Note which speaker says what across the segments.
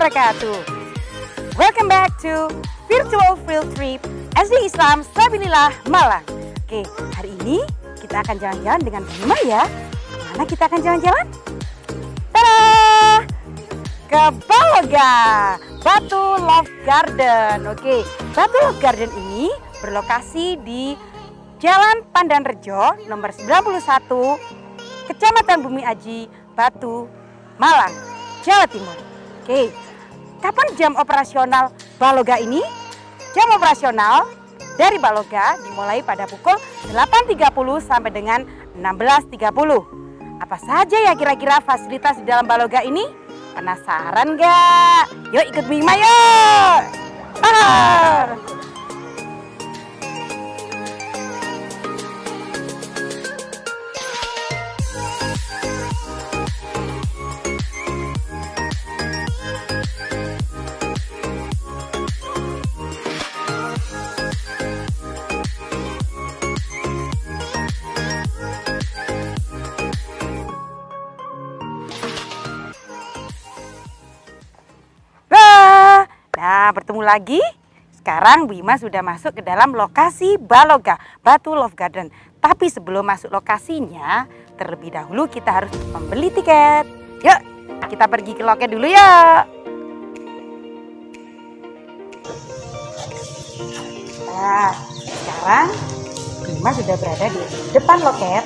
Speaker 1: wabarakatuh. Welcome back to Virtual Field Trip SD Islam Sabilillah Malang. Oke, hari ini kita akan jalan-jalan dengan Bima ya. Kemana kita akan jalan-jalan? Tada! Ke Baloga, Batu Love Garden. Oke, Batu Love Garden ini berlokasi di Jalan Pandanrejo nomor 91, Kecamatan Bumi Aji, Batu, Malang, Jawa Timur. Oke, kapan jam operasional Baloga ini? Jam operasional dari Baloga dimulai pada pukul 8.30 sampai dengan 16.30. Apa saja ya kira-kira fasilitas di dalam Baloga ini? Penasaran nggak? Yuk ikut Bima yuk! Nah, bertemu lagi. Sekarang Bima sudah masuk ke dalam lokasi Baloga, Batu Love Garden. Tapi sebelum masuk lokasinya, terlebih dahulu kita harus membeli tiket. Yuk, kita pergi ke loket dulu yuk. Nah, sekarang Bima sudah berada di depan loket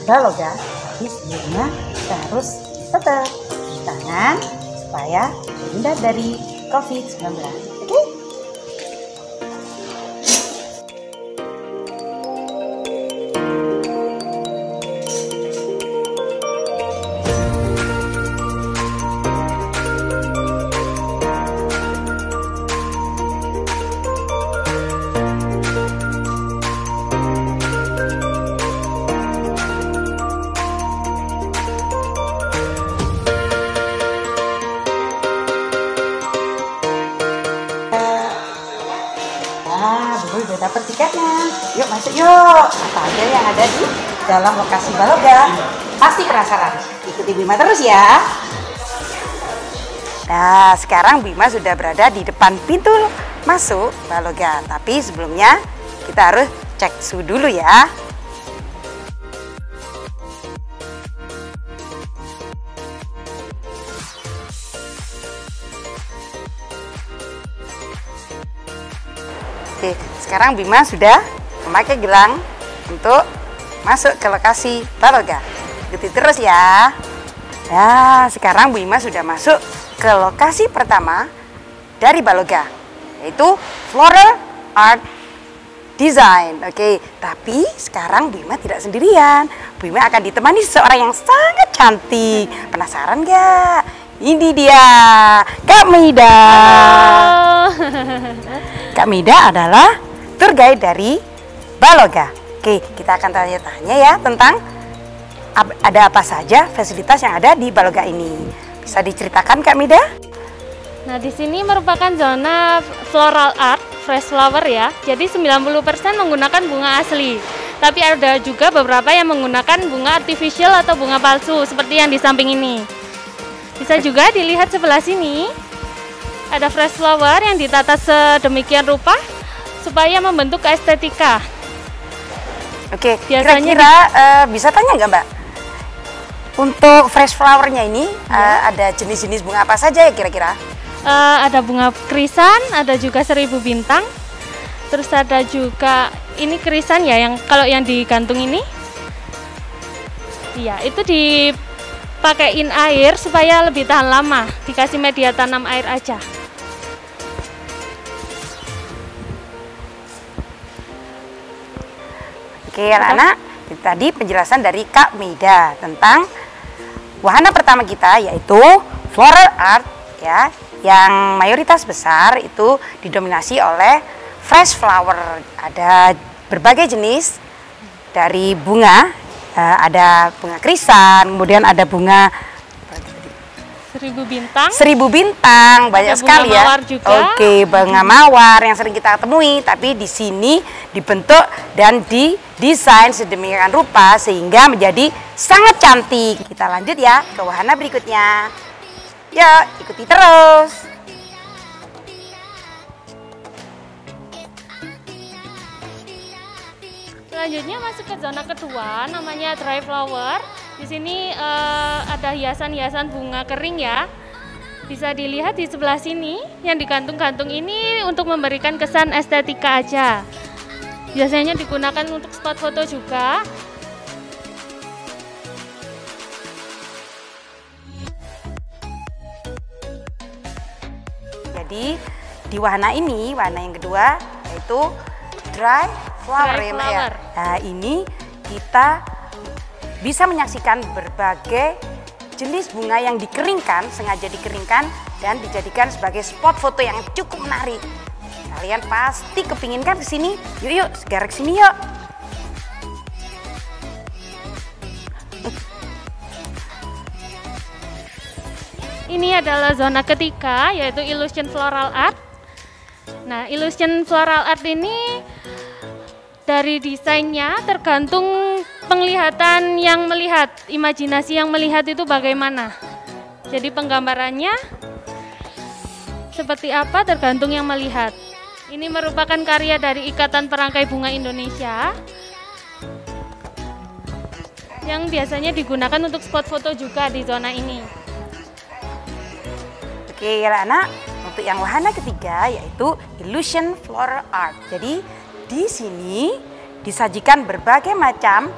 Speaker 1: Baloga. Tapi sebelumnya kita harus tetap cuci tangan supaya terhindar dari COVID-19. Oke? Udah dapat tiketnya. Yuk masuk yuk. Apa aja yang ada di dalam lokasi Baloga? Pasti penasaran. Ikuti Bima terus ya. Nah, sekarang Bima sudah berada di depan pintu masuk Baloga. Tapi sebelumnya kita harus cek suhu dulu ya. Oke, sekarang Bima sudah memakai gelang untuk masuk ke lokasi Baloga. Ikuti terus ya. Nah, sekarang Bima sudah masuk ke lokasi pertama dari Baloga, yaitu Floral Art Design. Oke, tapi sekarang Bima tidak sendirian. Bima akan ditemani seseorang yang sangat cantik. Penasaran gak? Ini dia, Kak Mida. Kak Mida adalah tour guide dari Baloga. Oke, kita akan tanya-tanya ya tentang ada apa saja fasilitas yang ada di Baloga ini. Bisa diceritakan Kak Mida?
Speaker 2: Nah, di sini merupakan zona floral art, fresh flower ya. Jadi 90% menggunakan bunga asli. Tapi ada juga beberapa yang menggunakan bunga artificial atau bunga palsu seperti yang di samping ini. Bisa juga dilihat sebelah sini. Ada fresh flower yang ditata sedemikian rupa supaya membentuk estetika. Oke,
Speaker 1: kira-kira bisa tanya nggak Mbak? Untuk fresh flowernya ini ada jenis-jenis bunga apa saja ya kira-kira?
Speaker 2: Ada bunga krisan, ada juga 1000 bintang. Terus ada juga ini krisan ya, yang kalau yang digantung ini. Iya, itu dipakein air supaya lebih tahan lama. Dikasih media tanam air aja.
Speaker 1: Oke anak-anak, itu tadi penjelasan dari Kak Mida tentang wahana pertama kita, yaitu floral art ya, yang mayoritas besar itu didominasi oleh fresh flower. Ada berbagai jenis dari bunga, ada bunga krisan, kemudian ada bunga
Speaker 2: 1000 bintang.
Speaker 1: 1000 bintang, banyak sekali ya.
Speaker 2: Mawar juga.
Speaker 1: Oke, bunga mawar yang sering kita temui, tapi di sini dibentuk dan didesain sedemikian rupa sehingga menjadi sangat cantik. Kita lanjut ya ke wahana berikutnya. Yuk, ikuti terus.
Speaker 2: Selanjutnya masuk ke zona kedua, namanya dry flower. Di sini ada hiasan-hiasan bunga kering ya. Bisa dilihat di sebelah sini, yang digantung-gantung ini untuk memberikan kesan estetika aja. Biasanya digunakan untuk spot foto juga.
Speaker 1: Jadi di wahana ini, wahana yang kedua yaitu dry flower,
Speaker 2: Dry
Speaker 1: ya, Mbak, ya.
Speaker 2: flower.
Speaker 1: Nah, ini kita bisa menyaksikan berbagai jenis bunga yang dikeringkan, sengaja dikeringkan dan dijadikan sebagai spot foto yang cukup menarik. Kalian pasti kepingin kan kesini? Yuk, segera kesini yuk.
Speaker 2: Ini adalah zona ketiga, yaitu illusion floral art. Nah, illusion floral art ini dari desainnya tergantung penglihatan yang melihat, imajinasi yang melihat itu bagaimana. Jadi penggambarannya seperti apa tergantung yang melihat. Ini merupakan karya dari Ikatan Perangkai Bunga Indonesia yang biasanya digunakan untuk spot foto juga di zona ini.
Speaker 1: Oke, anak-anak, untuk yang wahana ketiga yaitu illusion floral art. Jadi di sini disajikan berbagai macam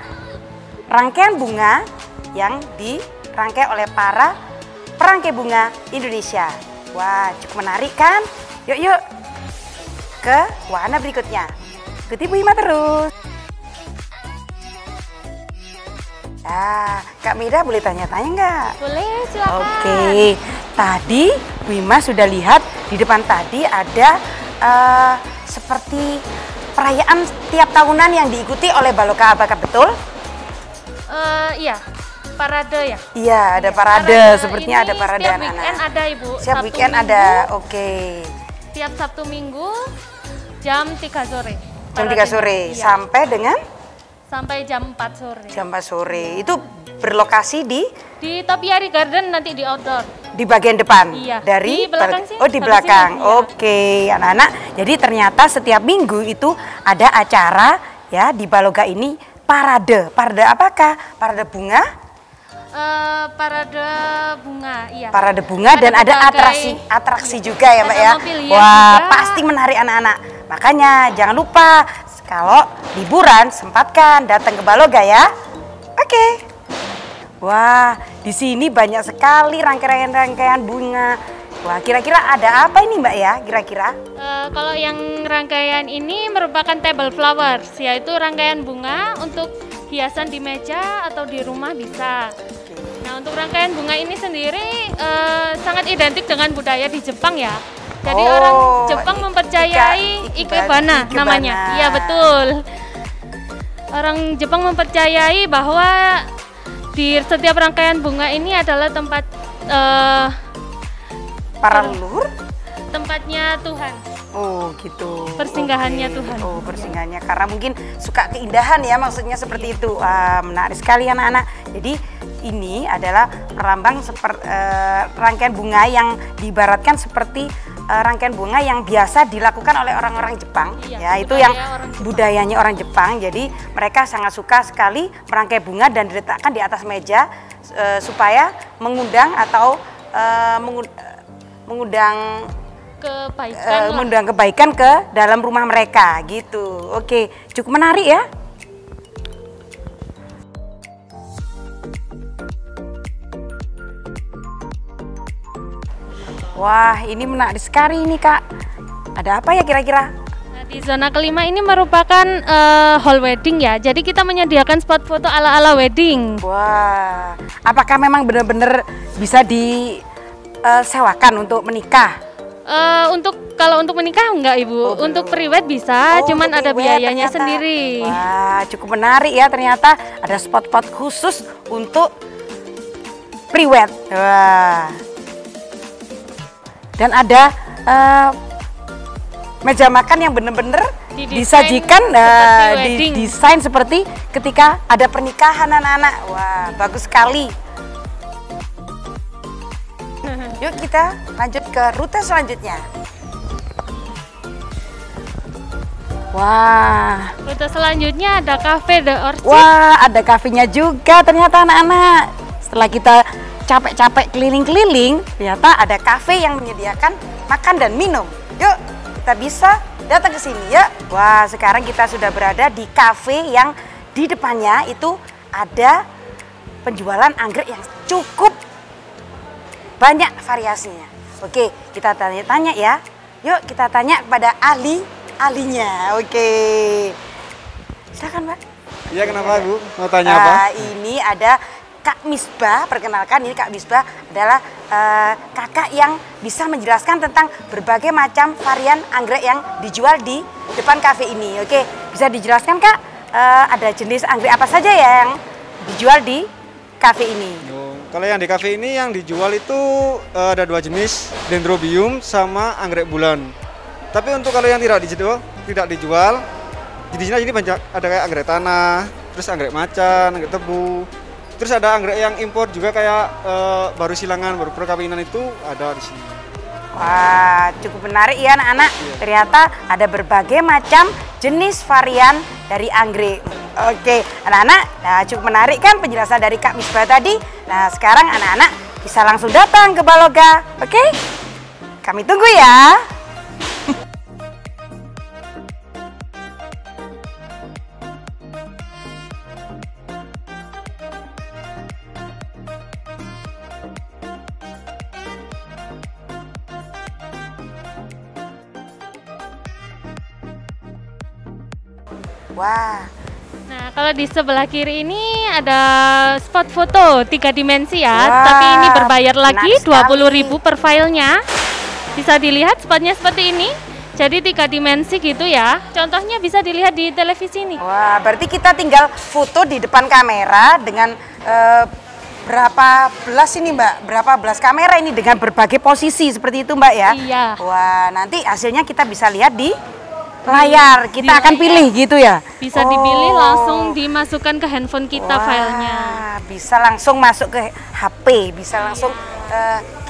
Speaker 1: rangkaian bunga yang dirangkai oleh para perangkai bunga Indonesia. Wah, cukup menarik kan? Yuk ke wahana berikutnya. Ikuti Bu Ima terus. Nah, Kak Mida boleh tanya-tanya nggak?
Speaker 2: Boleh, silakan.
Speaker 1: Oke, tadi Bu Ima sudah lihat di depan tadi ada seperti perayaan tiap tahunan yang diikuti oleh Baloka Abaka, betul?
Speaker 2: Iya, parade ya.
Speaker 1: Iya, ada parade, sepertinya ada parade
Speaker 2: setiap
Speaker 1: anak-anak.
Speaker 2: weekend ada Ibu.
Speaker 1: Setiap
Speaker 2: Sabtu
Speaker 1: weekend
Speaker 2: Minggu,
Speaker 1: ada, oke.
Speaker 2: Tiap Sabtu Minggu jam 3 sore.
Speaker 1: Jam 3 sore
Speaker 2: Iya.
Speaker 1: sampai dengan
Speaker 2: Sampai jam 4 sore.
Speaker 1: jam 4 sore. Itu berlokasi di
Speaker 2: Topiary Garden, nanti di outdoor.
Speaker 1: bagian depan.
Speaker 2: Iya,
Speaker 1: Dari
Speaker 2: di belakang sih,
Speaker 1: oh, di
Speaker 2: habis
Speaker 1: belakang.
Speaker 2: ini, iya.
Speaker 1: Oke, anak-anak. Jadi ternyata setiap minggu itu ada acara ya di Baloga ini parade. Parade apakah? Parade bunga?
Speaker 2: Parade bunga, iya.
Speaker 1: Parade bunga dan ada
Speaker 2: berbagai-
Speaker 1: atraksi juga ya, Mbak
Speaker 2: Ada
Speaker 1: ya.
Speaker 2: mobil hias
Speaker 1: Wah,
Speaker 2: juga.
Speaker 1: pasti menarik anak-anak. Makanya jangan lupa kalau liburan sempatkan datang ke Baloga ya. Oke. Wah, di sini banyak sekali rangkaian-rangkaian bunga. Wah, kira-kira ada apa ini, Mbak ya? Kira-kira?
Speaker 2: Kalau yang rangkaian ini merupakan table flowers, yaitu rangkaian bunga untuk hiasan di meja atau di rumah bisa. Nah, untuk rangkaian bunga ini sendiri sangat identik dengan budaya di Jepang ya. Jadi
Speaker 1: Oh,
Speaker 2: orang Jepang mempercayai ikebana namanya. Iya, betul. Orang Jepang mempercayai bahwa di setiap rangkaian bunga ini adalah tempat
Speaker 1: Para leluhur?
Speaker 2: tempatnya Tuhan.
Speaker 1: Oh gitu.
Speaker 2: Persinggahannya
Speaker 1: Oke.
Speaker 2: Tuhan.
Speaker 1: Oh, persinggahannya karena mungkin suka keindahan ya, maksudnya seperti itu. Wah, menarik sekali anak-anak. Jadi ini adalah perlambang rangkaian bunga yang diibaratkan seperti rangkaian bunga yang biasa dilakukan oleh orang-orang Jepang.
Speaker 2: Iya,
Speaker 1: Ya, itu
Speaker 2: budaya
Speaker 1: yang
Speaker 2: orang Jepang.
Speaker 1: budayanya orang Jepang. Jadi mereka sangat suka sekali merangkai bunga dan diletakkan di atas meja supaya mengundang atau mengundang kebaikan ke dalam rumah mereka gitu. Oke, cukup menarik ya. Wah, ini menarik sekali ini, Kak. Ada apa ya kira-kira?
Speaker 2: Nah, di zona kelima ini merupakan hall wedding ya. Jadi kita menyediakan spot foto ala-ala wedding.
Speaker 1: Wah, apakah memang benar-benar bisa disewakan untuk menikah?
Speaker 2: Kalau untuk menikah enggak Ibu,
Speaker 1: Oh,
Speaker 2: untuk
Speaker 1: belum.
Speaker 2: pre-wed bisa, cuman
Speaker 1: untuk
Speaker 2: ada
Speaker 1: pre-wed
Speaker 2: biayanya
Speaker 1: ternyata.
Speaker 2: sendiri.
Speaker 1: Wah, cukup menarik ya, ternyata ada spot-spot khusus untuk pre-wed. Wah. Dan ada meja makan yang benar-benar
Speaker 2: Didesain
Speaker 1: disajikan,
Speaker 2: seperti wedding.
Speaker 1: didesain seperti ketika ada pernikahan anak-anak. Wah, bagus sekali. Yuk kita lanjut ke rute selanjutnya. Wah.
Speaker 2: Rute selanjutnya ada Cafe The Orchid.
Speaker 1: Wah, ada kafenya juga ternyata anak-anak. Setelah kita capek-capek keliling-keliling, ternyata ada kafe yang menyediakan makan dan minum. Yuk, kita bisa datang ke sini ya. Wah, sekarang kita sudah berada di kafe yang di depannya itu ada penjualan anggrek yang cukup banyak variasinya. Oke, kita tanya-tanya ya. Yuk, kita tanya kepada ahlinya. Oke. Silakan, Mbak.
Speaker 3: Iya, kenapa Bu? Mau tanya apa?
Speaker 1: Ini ada Kak Misbah, perkenalkan ini Kak Misbah adalah kakak yang bisa menjelaskan tentang berbagai macam varian anggrek yang dijual di depan kafe ini. Oke, bisa dijelaskan Kak, ada jenis anggrek apa saja ya yang dijual di kafe ini?
Speaker 3: Kalau yang di kafe ini yang dijual itu ada 2 jenis, Dendrobium sama anggrek bulan. Tapi untuk kalau yang tidak dijual, di sini banyak ada kayak anggrek tanah, terus anggrek macan, anggrek tebu. Terus ada anggrek yang impor juga kayak baru silangan, baru perkawinan itu ada di sini.
Speaker 1: Wah, cukup menarik ya anak-anak. Iya. Ternyata ada berbagai macam jenis varian dari anggrek. Oke, anak-anak, nah cukup menarik kan penjelasan dari Kak Misbah tadi. Nah, sekarang anak-anak bisa langsung datang ke Baloga. Oke? Kami tunggu ya. Wah.
Speaker 2: Nah, kalau di sebelah kiri ini ada spot foto 3 dimensi ya.
Speaker 1: Wah,
Speaker 2: tapi ini berbayar lagi 20.000 per filenya. Bisa dilihat spotnya seperti ini. Jadi 3 dimensi gitu ya. Contohnya bisa dilihat di televisi ini.
Speaker 1: Wah, berarti kita tinggal foto di depan kamera dengan berapa belas ini Mbak? Berapa belas kamera ini dengan berbagai posisi seperti itu Mbak ya?
Speaker 2: Iya.
Speaker 1: Wah, nanti hasilnya kita bisa lihat di layar, kita akan pilih gitu ya?
Speaker 2: Bisa dipilih langsung dimasukkan ke handphone kita.
Speaker 1: Wah,
Speaker 2: filenya.
Speaker 1: Bisa langsung masuk ke HP, bisa langsung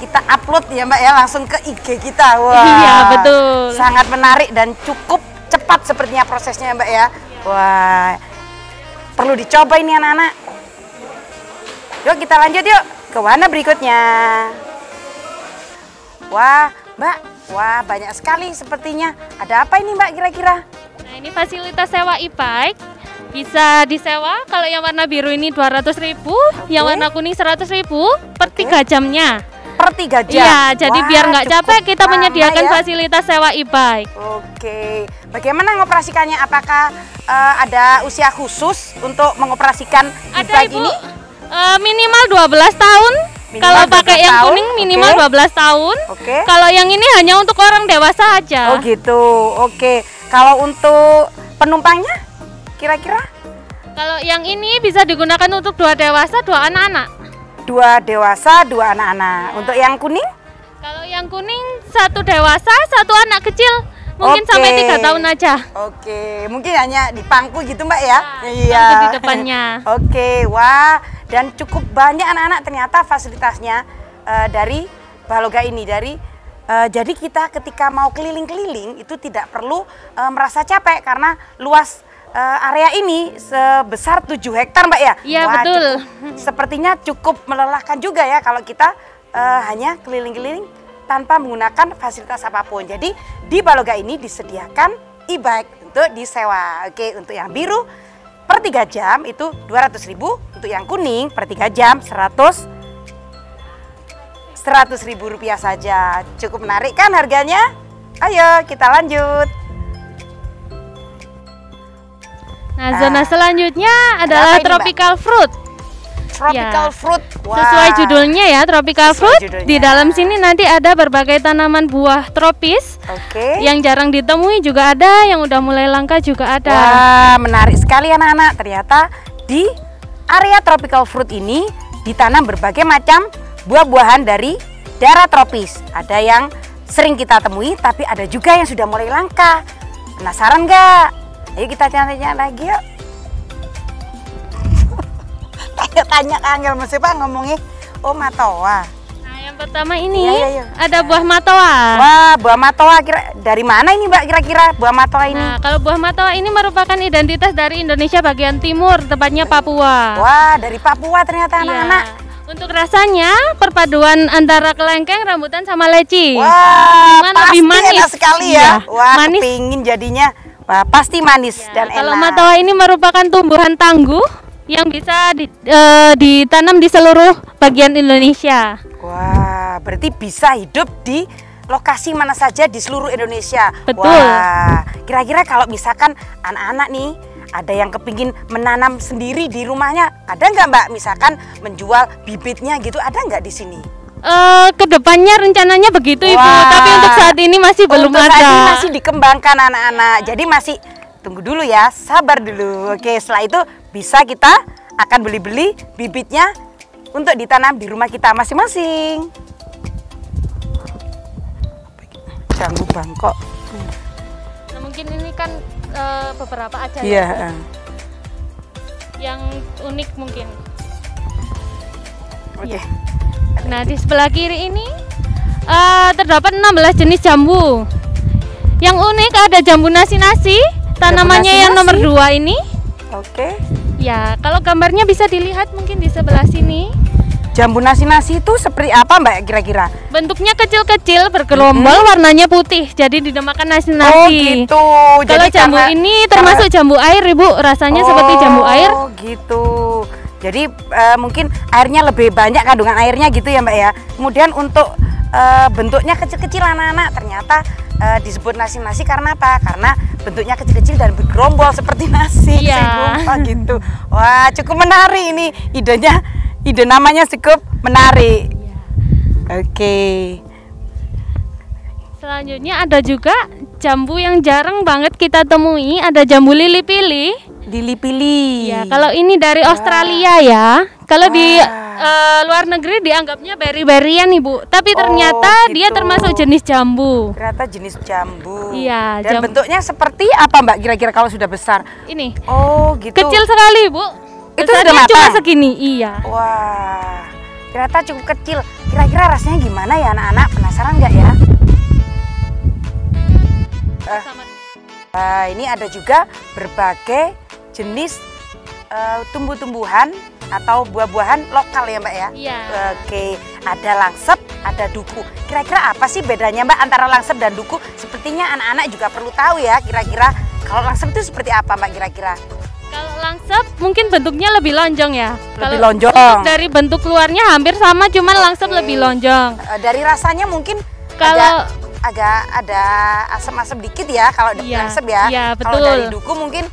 Speaker 1: kita upload ya Mbak ya, langsung ke IG kita. Wah,
Speaker 2: iya betul.
Speaker 1: Sangat menarik dan cukup cepat sepertinya prosesnya Mbak ya. Wah, perlu dicoba ini anak-anak. Yuk kita lanjut yuk ke warna berikutnya. Wah Mbak, wah banyak sekali sepertinya. Ada apa ini Mbak kira-kira?
Speaker 2: Nah, ini fasilitas sewa e-bike. Bisa disewa, kalau yang warna biru ini 200.000, yang warna kuning 100.000 per 3 jamnya.
Speaker 1: Per 3 jam?
Speaker 2: Iya, jadi
Speaker 1: wah,
Speaker 2: biar nggak capek kita menyediakan
Speaker 1: ya?
Speaker 2: fasilitas sewa e-bike.
Speaker 1: Oke, bagaimana mengoperasikannya? Apakah ada usia khusus untuk mengoperasikan e-bike ini?
Speaker 2: Minimal 12 tahun. Kalau pakai yang kuning minimal 12 tahun.
Speaker 1: Oke.
Speaker 2: Kalau yang ini hanya untuk orang dewasa aja.
Speaker 1: Oh gitu. Oke. Kalau untuk penumpangnya kira-kira?
Speaker 2: Kalau yang ini bisa digunakan untuk 2 dewasa, 2 anak-anak.
Speaker 1: 2 dewasa, 2 anak-anak. Untuk yang kuning?
Speaker 2: Kalau yang kuning 1 dewasa, 1 anak kecil. Mungkin sampai 3 tahun aja.
Speaker 1: Oke, mungkin hanya di pangku gitu Mbak ya?
Speaker 2: Iya. Pangku di depannya.
Speaker 1: Oke, wah, dan cukup banyak anak-anak ternyata fasilitasnya dari Baloga ini. Jadi kita ketika mau keliling-keliling itu tidak perlu merasa capek karena luas area ini sebesar 7 hektar Mbak ya?
Speaker 2: Iya betul.
Speaker 1: Sepertinya cukup melelahkan juga ya kalau kita hanya keliling-keliling tanpa menggunakan fasilitas apapun. Jadi di Baloga ini disediakan e-bike untuk disewa. Oke, untuk yang biru per 3 jam itu 200.000, untuk yang kuning per 3 jam 100.000 rupiah saja. Cukup menarik kan harganya? Ayo kita lanjut.
Speaker 2: Nah, zona selanjutnya adalah tropical fruit.
Speaker 1: Tropical fruit. Wow.
Speaker 2: Sesuai judulnya ya, tropical fruit. Di dalam sini nanti ada berbagai tanaman buah tropis.
Speaker 1: Oke.
Speaker 2: Yang jarang ditemui juga ada, yang udah mulai langka juga ada.
Speaker 1: Wah, menarik sekali anak-anak. Ternyata di area tropical fruit ini ditanam berbagai macam buah-buahan dari daerah tropis. Ada yang sering kita temui, tapi ada juga yang sudah mulai langka. Penasaran nggak? Ayo kita tanya-tanya lagi yuk. Tanya-tanya Angel, siapa ngomongnya? Oh, matoa.
Speaker 2: Nah, yang pertama ini
Speaker 1: Iya.
Speaker 2: ada buah matoa.
Speaker 1: Wah, buah matoa dari mana ini Mbak kira-kira buah matoa ini?
Speaker 2: Nah, kalau buah matoa ini merupakan identitas dari Indonesia bagian timur, tepatnya Papua.
Speaker 1: Wah, dari Papua ternyata
Speaker 2: Iya.
Speaker 1: anak-anak.
Speaker 2: Untuk rasanya perpaduan antara kelengkeng, rambutan sama leci.
Speaker 1: Wah,
Speaker 2: Cuman
Speaker 1: pasti
Speaker 2: lebih manis.
Speaker 1: enak sekali ya.
Speaker 2: Iya,
Speaker 1: Wah,
Speaker 2: manis.
Speaker 1: kepingin jadinya. Wah, pasti manis
Speaker 2: Ya,
Speaker 1: dan
Speaker 2: kalau
Speaker 1: enak.
Speaker 2: matoa ini merupakan tumbuhan tangguh yang bisa ditanam di seluruh bagian Indonesia.
Speaker 1: Wah, berarti bisa hidup di lokasi mana saja di seluruh Indonesia.
Speaker 2: Betul.
Speaker 1: Wah, kira-kira kalau misalkan anak-anak nih ada yang kepingin menanam sendiri di rumahnya, ada nggak Mbak? Misalkan menjual bibitnya gitu, ada nggak di sini?
Speaker 2: Kedepannya rencananya begitu Ibu,
Speaker 1: Wah.
Speaker 2: tapi untuk saat ini masih belum
Speaker 1: Untuk
Speaker 2: ada.
Speaker 1: saat ini masih dikembangkan anak-anak. Jadi masih tunggu dulu ya, sabar dulu. Oke, setelah itu bisa kita akan beli-beli bibitnya untuk ditanam di rumah kita masing-masing. Jambu Bangkok.
Speaker 2: Nah, mungkin ini kan beberapa aja ya,
Speaker 1: Iya.
Speaker 2: yang unik mungkin.
Speaker 1: Oke.
Speaker 2: Nah, di sebelah kiri ini terdapat 16 jenis jambu. Yang unik ada jambu nasi-nasi, tanamannya yang nomor
Speaker 1: nasi-nasi.
Speaker 2: 2 ini.
Speaker 1: Oke.
Speaker 2: Ya, kalau gambarnya bisa dilihat mungkin di sebelah sini.
Speaker 1: Jambu nasi-nasi itu seperti apa Mbak kira-kira?
Speaker 2: Bentuknya kecil-kecil, bergerombol, warnanya putih. Jadi dinamakan
Speaker 1: Oh
Speaker 2: nasi-nasi.
Speaker 1: gitu.
Speaker 2: Kalau jambu
Speaker 1: karena-
Speaker 2: ini termasuk jambu air, Ibu. Rasanya seperti jambu air.
Speaker 1: Oh gitu. Jadi mungkin airnya lebih banyak, kandungan airnya gitu ya Mbak ya. Kemudian untuk bentuknya kecil-kecil anak-anak, ternyata disebut nasi-nasi karena apa? Karena bentuknya kecil-kecil dan bergerombol seperti nasi.
Speaker 2: Iya.
Speaker 1: Saya lupa gitu. Wah, cukup menarik ini idenya. Ide namanya cukup menarik. Oke.
Speaker 2: Selanjutnya ada juga jambu yang jarang banget kita temui, ada jambu lili pilih.
Speaker 1: Dili-pilih.
Speaker 2: Ya, kalau ini dari Australia ya. Kalau di
Speaker 1: Wah.
Speaker 2: luar negeri dianggapnya beri-berian Ibu, tapi ternyata dia
Speaker 1: gitu.
Speaker 2: termasuk jenis jambu.
Speaker 1: Ternyata jenis jambu.
Speaker 2: Iya,
Speaker 1: Dan bentuknya seperti apa Mbak kira-kira kalau sudah besar?
Speaker 2: Ini
Speaker 1: Oh gitu.
Speaker 2: kecil sekali Bu.
Speaker 1: Itu
Speaker 2: Besarnya
Speaker 1: sudah
Speaker 2: cuma
Speaker 1: matang?
Speaker 2: segini, iya.
Speaker 1: Wah, ternyata cukup kecil. Kira-kira rasanya gimana ya anak-anak? Penasaran nggak ya? Ini ada juga berbagai jenis tumbuh-tumbuhan atau buah-buahan lokal ya Mbak ya?
Speaker 2: Iya.
Speaker 1: Oke, ada langsep, ada duku. Kira-kira apa sih bedanya Mbak antara langsep dan duku? Sepertinya anak-anak juga perlu tahu ya kira-kira kalau langsep itu seperti apa Mbak kira-kira?
Speaker 2: Kalau langsep mungkin bentuknya lebih lonjong ya.
Speaker 1: Lebih
Speaker 2: Kalau
Speaker 1: lonjong.
Speaker 2: untuk dari bentuk luarnya hampir sama, cuman langsep
Speaker 1: Oke.
Speaker 2: lebih lonjong.
Speaker 1: Dari rasanya mungkin
Speaker 2: Kalau
Speaker 1: agak ada asam-asam dikit ya kalau dari
Speaker 2: Iya,
Speaker 1: langsep ya.
Speaker 2: iya,
Speaker 1: Kalau
Speaker 2: betul.
Speaker 1: dari duku mungkin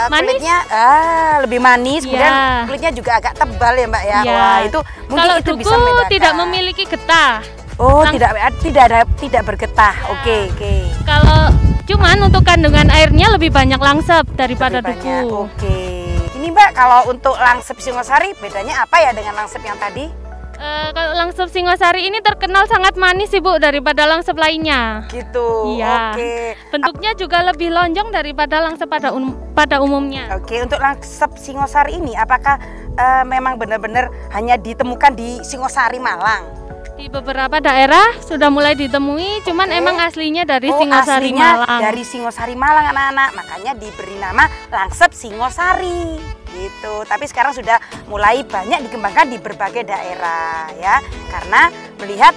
Speaker 2: Manis.
Speaker 1: kulitnya lebih manis,
Speaker 2: Iya.
Speaker 1: kemudian kulitnya juga agak tebal ya Mbak ya.
Speaker 2: Iya.
Speaker 1: Wah, itu mungkin
Speaker 2: kalau
Speaker 1: itu
Speaker 2: duku
Speaker 1: bisa membedakan.
Speaker 2: tidak memiliki getah.
Speaker 1: Oh,
Speaker 2: Lang-
Speaker 1: tidak bergetah.
Speaker 2: Ya.
Speaker 1: Oke.
Speaker 2: Kalau cuman untuk kandungan airnya lebih banyak langsep daripada
Speaker 1: Lebih banyak.
Speaker 2: duku.
Speaker 1: Oke. Ini Mbak kalau untuk langsep Singosari bedanya apa ya dengan langsep yang tadi?
Speaker 2: Kalau langsep Singosari ini terkenal sangat manis Ibu daripada langsep lainnya.
Speaker 1: Gitu.
Speaker 2: Iya.
Speaker 1: Oke.
Speaker 2: Bentuknya juga lebih lonjong daripada langsep pada umumnya.
Speaker 1: Oke, untuk langsep Singosari ini apakah memang benar-benar hanya ditemukan di Singosari Malang?
Speaker 2: Di beberapa daerah sudah mulai ditemui, cuman
Speaker 1: Oke.
Speaker 2: emang aslinya dari
Speaker 1: Oh,
Speaker 2: Singosari
Speaker 1: aslinya
Speaker 2: Malang.
Speaker 1: dari Singosari Malang anak-anak, makanya diberi nama langsep Singosari gitu. Tapi sekarang sudah mulai banyak dikembangkan di berbagai daerah ya, karena melihat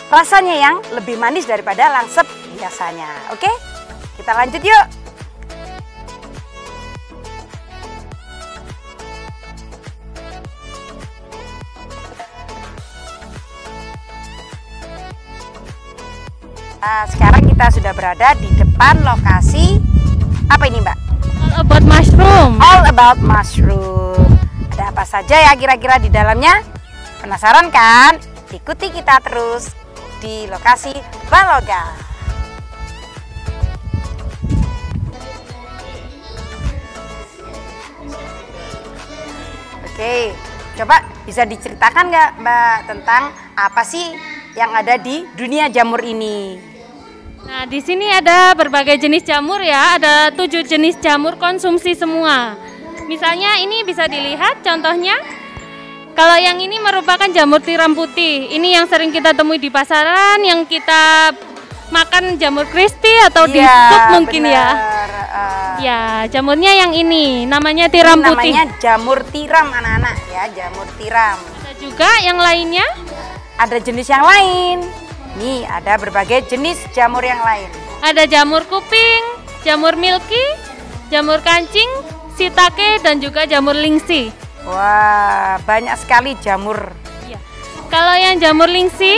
Speaker 1: rasanya yang lebih manis daripada langsep biasanya. Oke, kita lanjut yuk. Nah, sekarang kita sudah berada di depan lokasi apa ini Mbak?
Speaker 2: All about mushroom.
Speaker 1: All about mushroom. Ada apa saja ya kira-kira di dalamnya? Penasaran kan? Ikuti kita terus di lokasi Baloga. Oke, coba bisa diceritakan nggak Mbak tentang apa sih yang ada di dunia jamur ini?
Speaker 2: Nah, di sini ada berbagai jenis jamur ya, ada 7 jenis jamur konsumsi semua. Misalnya ini bisa dilihat contohnya, Kalau yang ini merupakan jamur tiram putih. Ini yang sering kita temui di pasaran, yang kita makan jamur crispy atau di sup mungkin
Speaker 1: bener.
Speaker 2: Ya, jamurnya yang ini, namanya tiram putih.
Speaker 1: Namanya jamur tiram anak-anak ya, jamur tiram.
Speaker 2: Ada juga yang lainnya.
Speaker 1: Ada jenis yang lain. Nih, ada berbagai jenis jamur yang lain.
Speaker 2: Ada jamur kuping, jamur milky, jamur kancing, shiitake, dan juga jamur lingsi.
Speaker 1: Wah, banyak sekali jamur.
Speaker 2: Ya. Kalau yang jamur lingsi,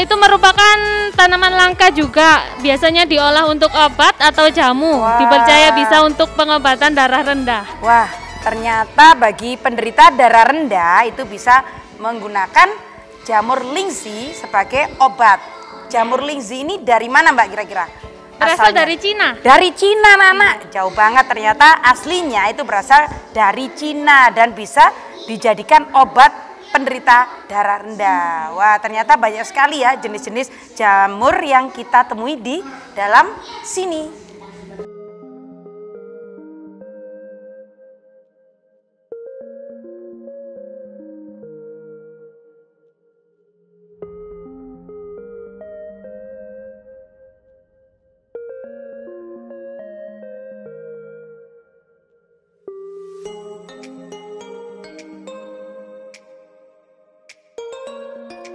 Speaker 2: itu merupakan tanaman langka juga. Biasanya diolah untuk obat atau jamu.
Speaker 1: Wah.
Speaker 2: Dipercaya bisa untuk pengobatan darah rendah.
Speaker 1: Wah, ternyata bagi penderita darah rendah itu bisa menggunakan jamur lingsi sebagai obat. Jamur lingsi ini dari mana Mbak kira-kira?
Speaker 2: Berasal
Speaker 1: Asalnya?
Speaker 2: dari Cina.
Speaker 1: Dari Cina, Nana. Jauh banget, ternyata aslinya itu berasal dari Cina dan bisa dijadikan obat penderita darah rendah. Wah, ternyata banyak sekali ya jenis-jenis jamur yang kita temui di dalam sini.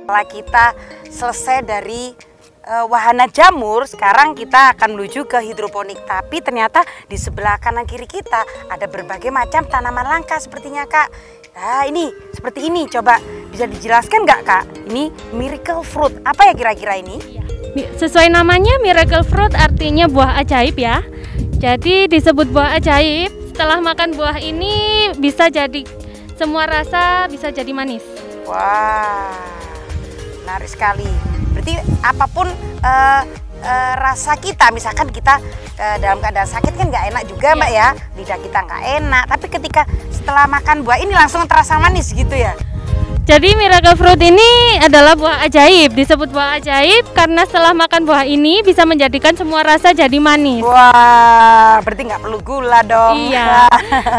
Speaker 1: Setelah kita selesai dari wahana jamur, sekarang kita akan menuju ke hidroponik. Tapi ternyata di sebelah kanan kiri kita ada berbagai macam tanaman langka sepertinya Kak. Nah ini, seperti ini, coba bisa dijelaskan nggak Kak? Ini miracle fruit, apa ya kira-kira ini?
Speaker 2: Sesuai namanya miracle fruit artinya buah ajaib ya. Jadi disebut buah ajaib, setelah makan buah ini bisa jadi semua rasa, bisa jadi manis.
Speaker 1: Wah, menarik sekali. Berarti apapun rasa kita, misalkan kita dalam keadaan sakit kan nggak enak juga Mbak ya, lidah kita nggak enak. Tapi ketika setelah makan buah ini langsung terasa manis gitu ya.
Speaker 2: Jadi miracle fruit ini adalah buah ajaib, disebut buah ajaib karena setelah makan buah ini bisa menjadikan semua rasa jadi manis.
Speaker 1: Wah, berarti nggak perlu gula dong.
Speaker 2: Iya.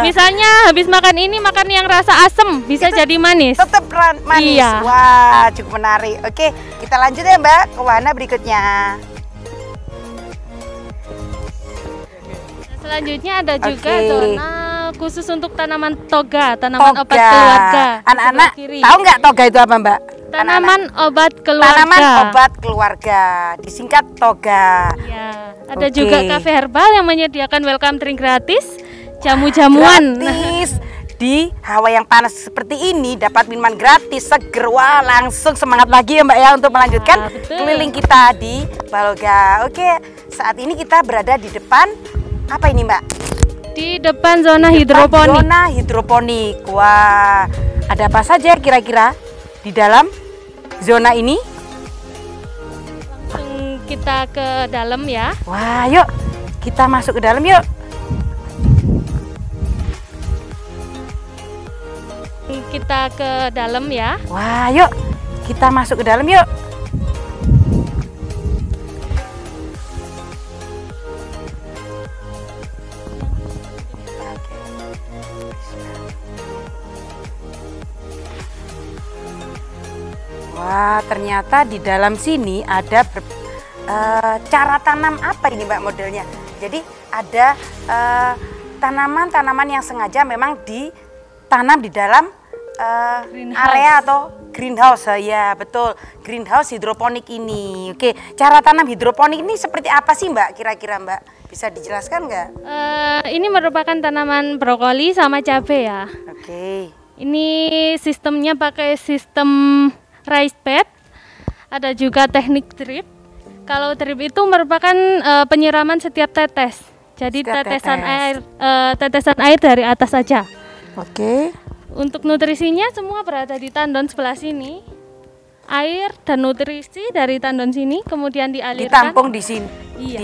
Speaker 2: Misalnya habis makan ini makan yang rasa asem bisa
Speaker 1: Itu
Speaker 2: jadi manis.
Speaker 1: Tetap manis.
Speaker 2: Iya.
Speaker 1: Wah, cukup menarik. Oke, kita lanjut ya Mbak ke wahana berikutnya.
Speaker 2: Selanjutnya ada juga
Speaker 1: Oke.
Speaker 2: zona khusus untuk tanaman toga, tanaman obat keluarga.
Speaker 1: Anak-anak
Speaker 2: Sebelah kiri.
Speaker 1: tahu nggak toga itu apa Mbak?
Speaker 2: Tanaman obat keluarga.
Speaker 1: Tanaman obat keluarga, disingkat toga.
Speaker 2: Ya, ada
Speaker 1: Oke.
Speaker 2: juga kafe herbal yang menyediakan welcome drink gratis, jamu-jamuan.
Speaker 1: Gratis. Di hawa yang panas seperti ini dapat minuman gratis seger. Wah, langsung semangat lagi ya Mbak ya untuk melanjutkan
Speaker 2: betul.
Speaker 1: keliling kita di Baloga. Oke, saat ini kita berada di depan apa ini Mbak?
Speaker 2: Di depan zona
Speaker 1: Depan
Speaker 2: hidroponik.
Speaker 1: Zona hidroponik. Wah, ada apa saja kira-kira di dalam zona ini?
Speaker 2: Langsung kita ke dalam ya.
Speaker 1: Wah, yuk kita masuk ke dalam yuk.
Speaker 2: Kita ke dalam ya.
Speaker 1: Wah, yuk kita masuk ke dalam yuk. Wah, ternyata di dalam sini ada cara tanam apa ini Mbak modelnya. Jadi ada tanaman-tanaman yang sengaja memang ditanam di dalam area atau greenhouse. Ya betul, greenhouse hidroponik ini. Oke, cara tanam hidroponik ini seperti apa sih Mbak kira-kira Mbak? Bisa dijelaskan nggak?
Speaker 2: Ini merupakan tanaman brokoli sama cabai ya.
Speaker 1: Oke.
Speaker 2: Ini sistemnya pakai sistem raised bed. Ada juga teknik drip. Kalau drip itu merupakan penyiraman setiap tetes. Jadi
Speaker 1: Setiap
Speaker 2: tetesan air dari atas saja.
Speaker 1: Oke.
Speaker 2: Untuk nutrisinya semua berada di tandon sebelah sini. Air dan nutrisi dari tandon sini kemudian dialirkan.
Speaker 1: Ditampung di sini.
Speaker 2: Iya.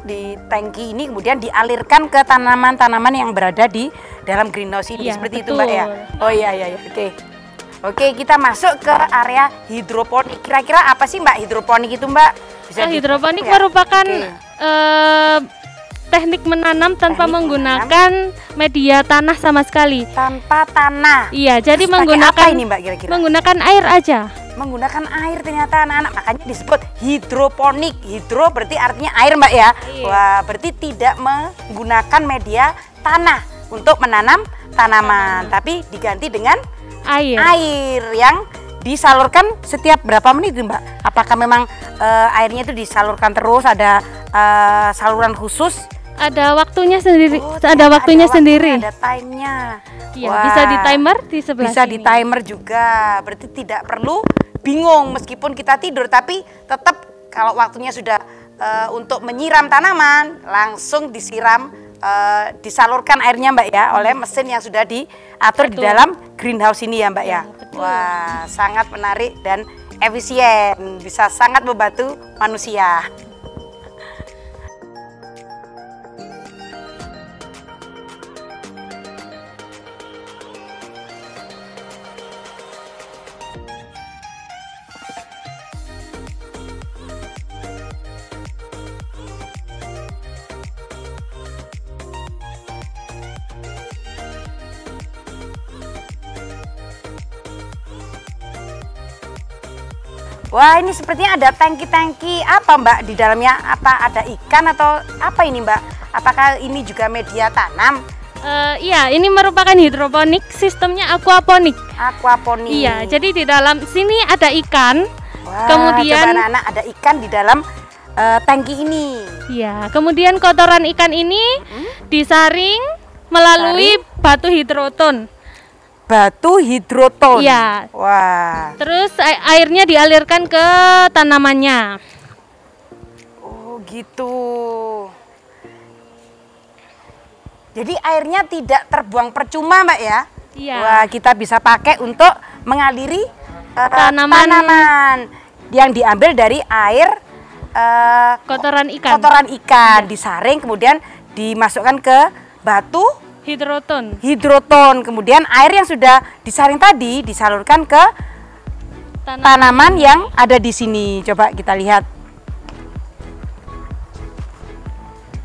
Speaker 1: Di tangki ini kemudian dialirkan ke tanaman-tanaman yang berada di dalam greenhouse ini.
Speaker 2: Iya,
Speaker 1: Seperti itu
Speaker 2: betul.
Speaker 1: Mbak ya. Oh iya. Oke. Oke, kita masuk ke area hidroponik. Kira-kira apa sih Mbak hidroponik itu Mbak? Bisa
Speaker 2: Hidroponik
Speaker 1: ya?
Speaker 2: merupakan
Speaker 1: Oke.
Speaker 2: teknik menanam tanpa menggunakan media tanah sama sekali.
Speaker 1: Tanpa tanah.
Speaker 2: Iya, jadi
Speaker 1: Terus pakai
Speaker 2: menggunakan
Speaker 1: apa ini Mbak kira-kira?
Speaker 2: menggunakan air aja.
Speaker 1: Menggunakan air ternyata anak-anak, makanya disebut hidroponik. Hidro berarti artinya air Mbak ya.
Speaker 2: Iya.
Speaker 1: Wah, berarti tidak menggunakan media tanah untuk menanam tanaman, tapi diganti dengan air yang disalurkan setiap berapa menit Mbak? Apakah memang airnya itu disalurkan terus, ada saluran khusus?
Speaker 2: Ada waktunya sendiri.
Speaker 1: Oh,
Speaker 2: ada waktunya sendiri.
Speaker 1: Ada timenya.
Speaker 2: Iya, bisa di timer di sebelah
Speaker 1: Bisa
Speaker 2: sini.
Speaker 1: di timer juga. Berarti tidak perlu bingung meskipun kita tidur, tapi tetap kalau waktunya sudah untuk menyiram tanaman, langsung disiram, disalurkan airnya Mbak ya oleh mesin yang sudah diatur di dalam greenhouse ini ya Mbak ya.
Speaker 2: Betul.
Speaker 1: Wah, sangat menarik dan efisien, bisa sangat membantu manusia. Wah, ini sepertinya ada tangki-tangki apa Mbak di dalamnya? Apa ada ikan atau apa ini Mbak? Apakah ini juga media tanam?
Speaker 2: Iya, ini merupakan hidroponik, sistemnya aquaponik.
Speaker 1: Aquaponik.
Speaker 2: Iya, jadi di dalam sini ada ikan.
Speaker 1: Wah,
Speaker 2: kemudian
Speaker 1: coba anak-anak, ada ikan di dalam tangki ini.
Speaker 2: Iya, kemudian kotoran ikan ini disaring melalui batu hidroton.
Speaker 1: Batu hidroton.
Speaker 2: Iya.
Speaker 1: Wah.
Speaker 2: Terus airnya dialirkan ke tanamannya.
Speaker 1: Oh, gitu. Jadi airnya tidak terbuang percuma, Mbak ya?
Speaker 2: Iya.
Speaker 1: Wah, kita bisa pakai untuk mengaliri
Speaker 2: Tanaman.
Speaker 1: yang diambil dari air
Speaker 2: Kotoran ikan.
Speaker 1: kotoran ikan, disaring kemudian dimasukkan ke batu hidroton. Kemudian air yang sudah disaring tadi disalurkan ke tanaman yang ada di sini. Coba kita lihat.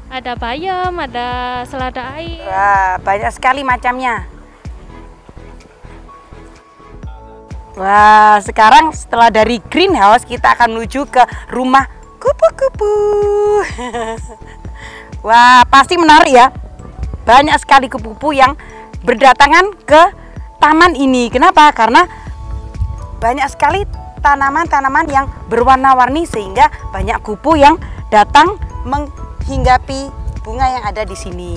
Speaker 2: Ada bayam, ada selada air.
Speaker 1: Wah, banyak sekali macamnya. Wah, sekarang setelah dari greenhouse kita akan menuju ke rumah kupu-kupu. Wah, pasti menarik ya. Banyak sekali kupu-kupu yang berdatangan ke taman ini. Kenapa? Karena banyak sekali tanaman-tanaman yang berwarna-warni sehingga banyak kupu yang datang menghinggapi bunga yang ada di sini.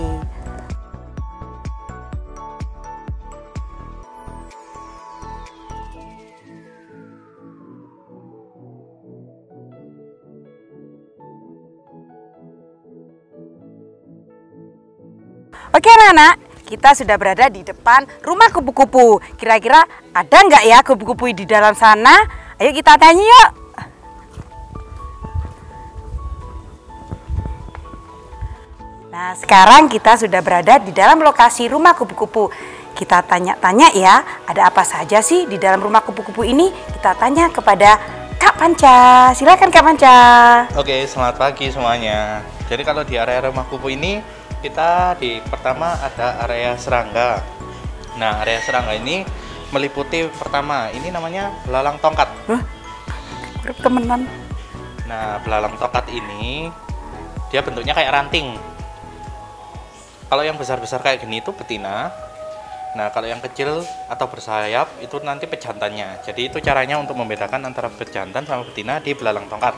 Speaker 1: Oke anak-anak, kita sudah berada di depan rumah kupu-kupu. Kira-kira ada nggak ya kupu-kupu di dalam sana? Ayo kita tanya yuk. Nah, sekarang kita sudah berada di dalam lokasi rumah kupu-kupu. Kita tanya-tanya ya, ada apa saja sih di dalam rumah kupu-kupu ini? Kita tanya kepada Kak Panca. Silakan Kak Panca.
Speaker 4: Oke, selamat pagi semuanya. Jadi kalau di area rumah kupu ini kita pertama ada area serangga. Nah, area serangga ini meliputi pertama ini namanya belalang tongkat.
Speaker 1: Temenan.
Speaker 4: Nah, belalang tongkat ini dia bentuknya kayak ranting. Kalau yang besar-besar kayak gini itu betina. Nah, kalau yang kecil atau bersayap itu nanti pejantannya. Jadi itu caranya untuk membedakan antara pejantan sama betina di belalang tongkat.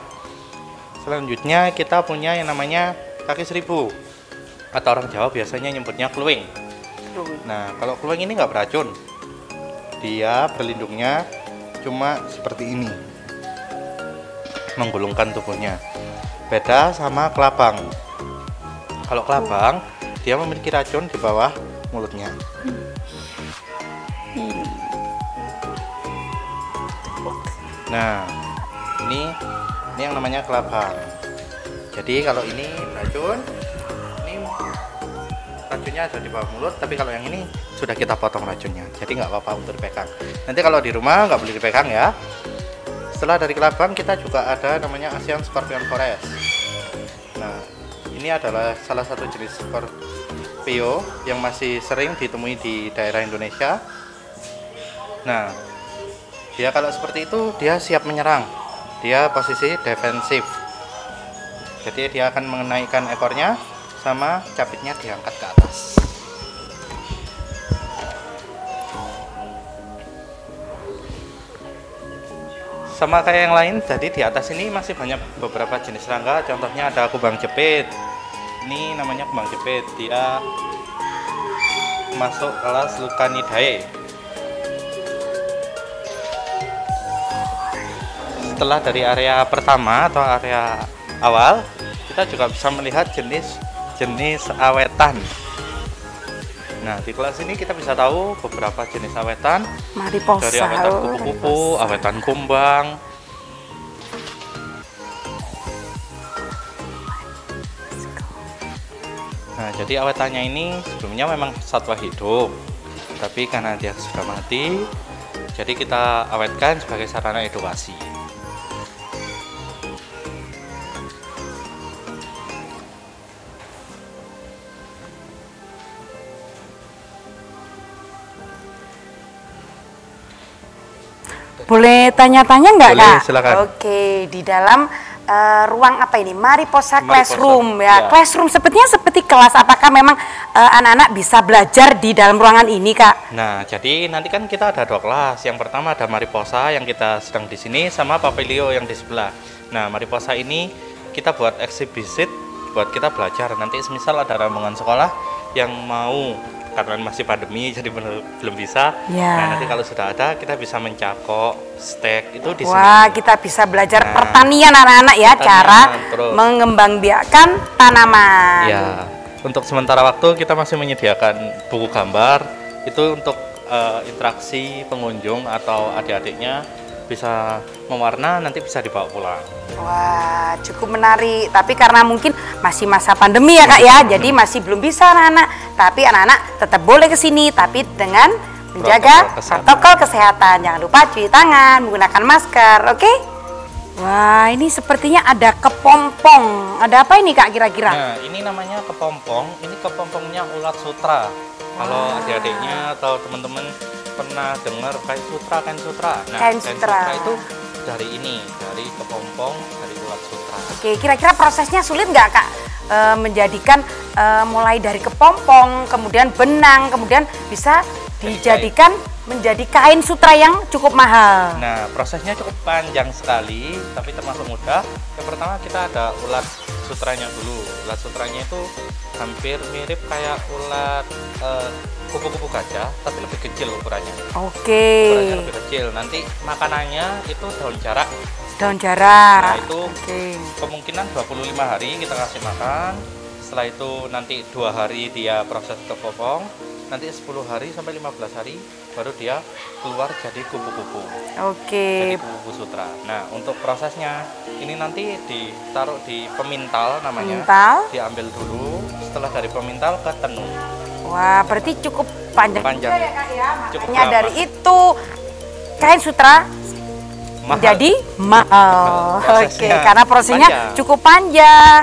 Speaker 4: Selanjutnya kita punya yang namanya kaki seribu. Atau orang Jawa biasanya nyebutnya kluwing. Nah, kalau kluwing ini nggak beracun. Dia berlindungnya cuma seperti ini, menggulungkan tubuhnya. Beda sama kelabang. Kalau kelabang, dia memiliki racun di bawah mulutnya. Nah, ini yang namanya kelabang. Jadi kalau ini beracun, racunnya ada di bawah mulut, tapi kalau yang ini sudah kita potong racunnya, jadi nggak apa-apa untuk dipegang. Nanti kalau di rumah nggak boleh dipegang ya. Setelah dari kelabang kita juga ada namanya Asian Scorpion Forest. Nah, Ini adalah salah satu jenis Scorpio yang masih sering ditemui di daerah Indonesia. Nah, dia kalau seperti itu dia siap menyerang. Dia posisi defensif. Jadi dia akan mengenaikan ekornya sama capitnya diangkat ke atas. Sama kayak yang lain, jadi di atas ini masih banyak beberapa jenis serangga. Contohnya ada kubang jepit. Ini namanya kubang jepit. Dia masuk kelas Lucanidae. Setelah dari area pertama atau area awal, kita juga bisa melihat jenis awetan. Nah, di kelas ini kita bisa tahu beberapa jenis awetan.
Speaker 1: Mariposa.
Speaker 4: Dari awetan kupu-kupu, awetan kumbang. Nah, jadi awetannya ini sebelumnya memang satwa hidup, tapi karena dia sudah mati, jadi kita awetkan sebagai sarana edukasi.
Speaker 1: Boleh tanya-tanya nggak,
Speaker 4: Boleh,
Speaker 1: Kak?
Speaker 4: silakan.
Speaker 1: Oke, di dalam ruang apa ini? Mariposa
Speaker 4: Mariposa,
Speaker 1: Classroom
Speaker 4: ya.
Speaker 1: ya. Classroom sepertinya seperti kelas. Apakah memang anak-anak bisa belajar di dalam ruangan ini, Kak?
Speaker 4: Nah, jadi nanti kan kita ada 2 kelas. Yang pertama ada Mariposa yang kita sedang di sini sama Papilio yang di sebelah. Nah, Mariposa ini kita buat exhibit buat kita belajar. Nanti semisal ada rombongan sekolah yang mau, karena masih pandemi jadi belum bisa.
Speaker 1: Ya.
Speaker 4: Nah, nanti kalau sudah ada kita bisa mencakok, stek itu di sini.
Speaker 1: Wah, kita bisa belajar
Speaker 4: Nah,
Speaker 1: pertanian anak-anak ya,
Speaker 4: pertanian,
Speaker 1: cara
Speaker 4: terus.
Speaker 1: mengembangbiakan tanaman.
Speaker 4: Ya, untuk sementara waktu kita masih menyediakan buku gambar itu untuk interaksi pengunjung atau adik-adiknya bisa mewarna, nanti bisa dibawa pulang.
Speaker 1: Wah, cukup menarik. Tapi karena mungkin masih masa pandemi ya, Kak ya, jadi masih belum bisa anak-anak. Tapi anak-anak tetap boleh ke sini, tapi dengan menjaga protokol kesehatan. Jangan lupa cuci tangan, menggunakan masker, oke? Wah, ini sepertinya ada kepompong. Ada apa ini, Kak, kira-kira?
Speaker 4: Nah, ini namanya kepompong. Ini kepompongnya ulat sutra. Kalau adik-adiknya atau teman-teman pernah dengar kain sutra. Nah,
Speaker 1: Kain sutra.
Speaker 4: itu dari ini, dari kepompong, dari ulat sutra.
Speaker 1: Oke, kira-kira prosesnya sulit nggak, Kak? Menjadikan mulai dari kepompong, kemudian benang, kemudian bisa dijadikan menjadi kain sutra yang cukup mahal.
Speaker 4: Nah, prosesnya cukup panjang sekali, tapi termasuk mudah. Yang pertama kita ada ulat sutranya dulu. Ulat sutranya itu hampir mirip kayak ulat kupu-kupu gajah, tapi lebih kecil ukurannya.
Speaker 1: Oke.
Speaker 4: Ukurannya lebih kecil. Nanti makanannya itu daun jarak.
Speaker 1: Daun jarak.
Speaker 4: Nah, itu
Speaker 1: Oke.
Speaker 4: kemungkinan 25 hari kita kasih makan. Setelah itu nanti 2 hari dia proses kepopong. Nanti 10 hari sampai 15 hari baru dia keluar jadi kupu-kupu.
Speaker 1: Oke.
Speaker 4: Jadi kupu-kupu sutra. Nah, untuk prosesnya ini nanti ditaruh di pemintal namanya.
Speaker 1: Pemintal.
Speaker 4: Diambil dulu. Setelah dari pemintal ke tenun.
Speaker 1: Wah, berarti cukup panjang.
Speaker 4: Panjang.
Speaker 1: juga ya, Kak ya.
Speaker 4: Cukup
Speaker 1: Makanya
Speaker 4: lama.
Speaker 1: dari itu kain sutra
Speaker 4: Mahal.
Speaker 1: jadi mahal. Oke,
Speaker 4: Prosesnya
Speaker 1: karena prosesnya
Speaker 4: panjang.
Speaker 1: cukup panjang.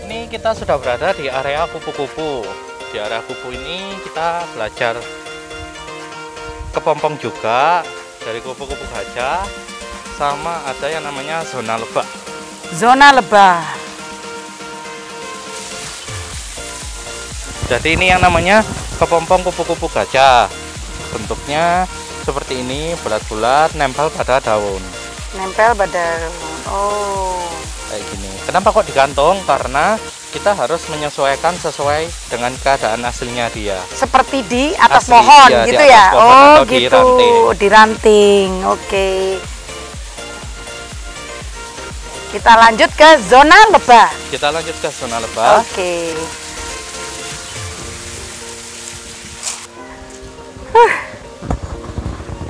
Speaker 4: Ini kita sudah berada di area kupu-kupu. Di area kupu ini kita belajar kepompong juga dari kupu-kupu gajah, sama ada yang namanya zona lebah.
Speaker 1: Zona lebah.
Speaker 4: Jadi ini yang namanya kepompong kupu-kupu gajah. Bentuknya seperti ini, bulat-bulat, nempel pada daun.
Speaker 1: Nempel pada. Oh.
Speaker 4: Kayak gini. Kenapa kok digantung? Karena kita harus menyesuaikan sesuai dengan keadaan aslinya dia.
Speaker 1: Seperti di atas
Speaker 4: Asli,
Speaker 1: pohon
Speaker 4: iya, di
Speaker 1: gitu
Speaker 4: atas
Speaker 1: ya?
Speaker 4: pohon
Speaker 1: Oh
Speaker 4: atau di
Speaker 1: gitu,
Speaker 4: ranting.
Speaker 1: di ranting. Oke. Kita lanjut ke zona lebah.
Speaker 4: Kita lanjut ke zona lebah.
Speaker 1: Oke.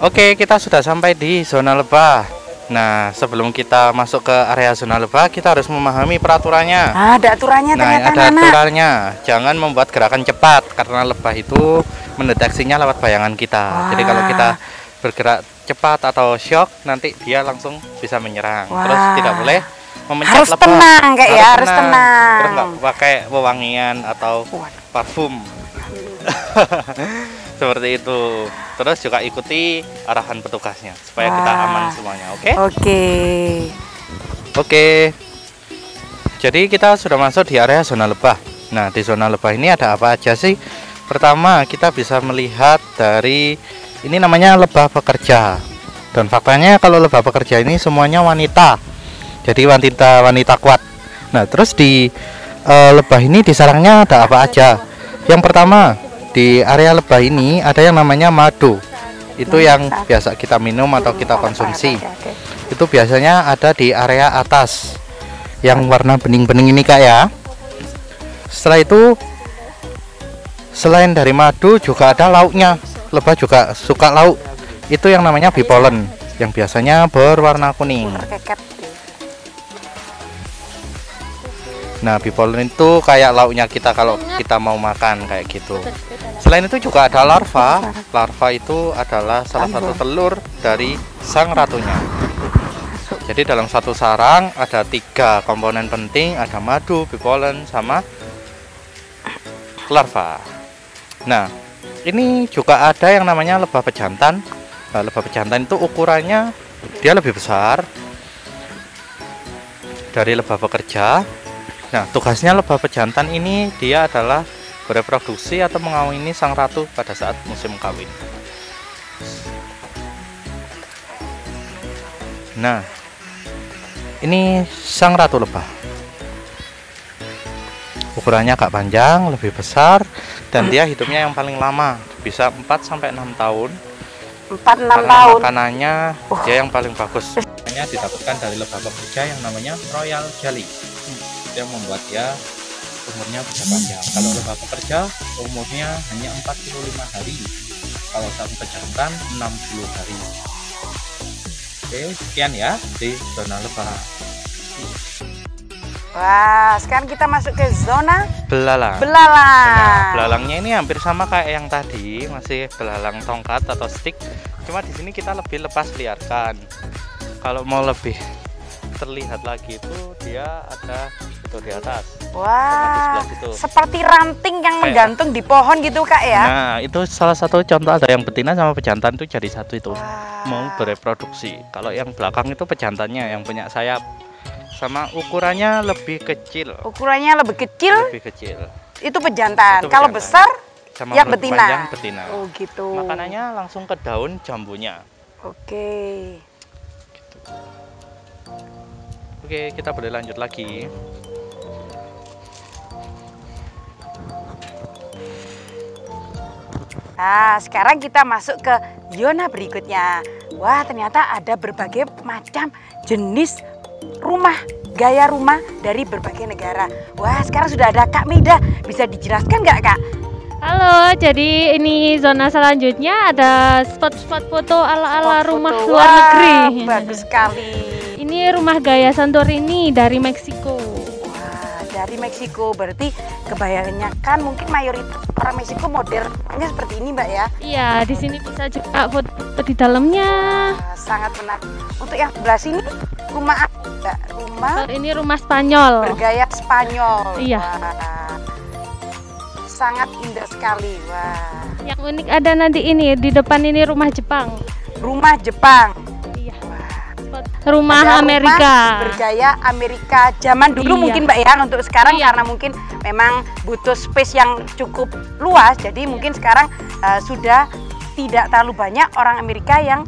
Speaker 4: Oke, kita sudah sampai di zona lebah. Nah, sebelum kita masuk ke area zona lebah, kita harus memahami peraturannya.
Speaker 1: Ada aturannya
Speaker 4: Nah,
Speaker 1: ternyata
Speaker 4: ada
Speaker 1: anak.
Speaker 4: aturannya. Jangan membuat gerakan cepat karena lebah itu mendeteksinya lewat bayangan kita.
Speaker 1: Wah.
Speaker 4: Jadi kalau kita bergerak cepat atau shock, nanti dia langsung bisa menyerang.
Speaker 1: Wah.
Speaker 4: Terus tidak boleh memencet
Speaker 1: Harus
Speaker 4: lebah.
Speaker 1: tenang Kak ya, harus tenang.
Speaker 4: Terus nggak pakai wewangian atau
Speaker 1: Waduh.
Speaker 4: parfum. Seperti itu. Terus juga ikuti arahan petugasnya supaya kita
Speaker 1: Wah.
Speaker 4: aman semuanya, oke?
Speaker 1: Oke.
Speaker 4: Oke. Jadi kita sudah masuk di area zona lebah. Nah, di zona lebah ini ada apa aja sih? Pertama, kita bisa melihat dari ini namanya lebah pekerja. Dan faktanya kalau lebah pekerja ini semuanya wanita. Jadi wanita kuat. Nah, terus di lebah ini di sarangnya ada apa aja? Yang pertama, di area lebah ini ada yang namanya madu. Itu yang biasa kita minum atau kita konsumsi.
Speaker 1: Oke.
Speaker 4: Itu biasanya ada di area atas yang warna bening-bening ini Kak ya. Setelah itu, selain dari madu juga ada lauknya. Lebah juga suka lauk. Itu yang namanya bee pollen, yang biasanya berwarna kuning.
Speaker 1: Keket.
Speaker 4: Nah, bee pollen itu kayak lauknya kita kalau kita mau makan kayak gitu. Selain itu juga ada larva. Larva itu adalah salah satu telur dari sang ratunya. Jadi dalam satu sarang ada 3 komponen penting, ada madu, bee pollen, sama larva. Nah, ini juga ada yang namanya lebah pejantan. Nah, lebah pejantan itu ukurannya dia lebih besar dari lebah pekerja. Nah, tugasnya lebah pejantan ini dia adalah bereproduksi atau mengawini sang ratu pada saat musim kawin. Nah, ini sang ratu lebah. Ukurannya agak panjang, lebih besar, dan dia hidupnya yang paling lama, bisa 4-6 tahun.
Speaker 1: 4-6
Speaker 4: Karena
Speaker 1: tahun.
Speaker 4: makanannya dia yang paling bagus. Hanya didapatkan dari lebah pekerja yang namanya Royal Jelly. Yang membuat dia umurnya bisa panjang. Kalau lebah pekerja umurnya hanya 45 hari. Kalau sang pejantan 60 hari. Oke, sekian ya di zona lebah.
Speaker 1: Wah, sekarang kita masuk ke zona
Speaker 4: Belalang.
Speaker 1: belalang.
Speaker 4: Nah, belalangnya ini hampir sama kayak yang tadi, masih belalang tongkat atau stick. Cuma di sini kita lebih lepas liarkan. Kalau mau lebih terlihat lagi itu dia ada itu di atas.
Speaker 1: Wah,
Speaker 4: Sebelah situ.
Speaker 1: seperti ranting yang
Speaker 4: Kayak-
Speaker 1: menggantung di pohon gitu Kak ya.
Speaker 4: Nah, itu salah satu contoh ada yang betina sama pejantan itu jadi satu itu.
Speaker 1: Wah.
Speaker 4: Mau bereproduksi. Kalau yang belakang itu pejantannya yang punya sayap. Sama ukurannya lebih kecil.
Speaker 1: Ukurannya lebih kecil,
Speaker 4: Lebih kecil.
Speaker 1: itu pejantan.
Speaker 4: Itu
Speaker 1: Kalau
Speaker 4: pejantan.
Speaker 1: besar,
Speaker 4: Sama
Speaker 1: yang
Speaker 4: lebih
Speaker 1: betina.
Speaker 4: panjang betina.
Speaker 1: Oh gitu.
Speaker 4: Makanannya langsung ke daun jambunya.
Speaker 1: Oke.
Speaker 4: Oke, kita boleh lanjut lagi.
Speaker 1: Nah, sekarang kita masuk ke zona berikutnya. Wah, ternyata ada berbagai macam jenis rumah, gaya rumah dari berbagai negara. Wah, sekarang sudah ada Kak Mida. Bisa dijelaskan nggak Kak?
Speaker 2: Halo, jadi ini zona selanjutnya ada spot-spot foto ala-ala
Speaker 1: Foto.
Speaker 2: rumah
Speaker 1: Wah,
Speaker 2: luar negeri.
Speaker 1: Bagus sekali.
Speaker 2: Ini rumah gaya Santorini dari Meksiko.
Speaker 1: Wah, dari Meksiko. Berarti kebanyakan mungkin mayoritas orang Meksiko modelnya seperti ini Mbak ya.
Speaker 2: Iya, di sini bisa juga foto di dalamnya.
Speaker 1: Wah, sangat menarik. Untuk yang sebelah sini rumah apa, Mbak? Rumah
Speaker 2: Ini rumah Spanyol.
Speaker 1: bergaya Spanyol.
Speaker 2: Iya.
Speaker 1: Wah, sangat indah sekali. Wah,
Speaker 2: Yang unik ada nanti ini di depan ini rumah Jepang.
Speaker 1: rumah Jepang.
Speaker 2: Iya.
Speaker 1: Wah,
Speaker 2: Rumah
Speaker 1: ada
Speaker 2: Amerika.
Speaker 1: bergaya Amerika zaman dulu
Speaker 2: Iya.
Speaker 1: mungkin Mbak ya. Untuk sekarang
Speaker 2: Iya.
Speaker 1: karena mungkin memang butuh space yang cukup luas, jadi mungkin sekarang sudah tidak terlalu banyak orang Amerika yang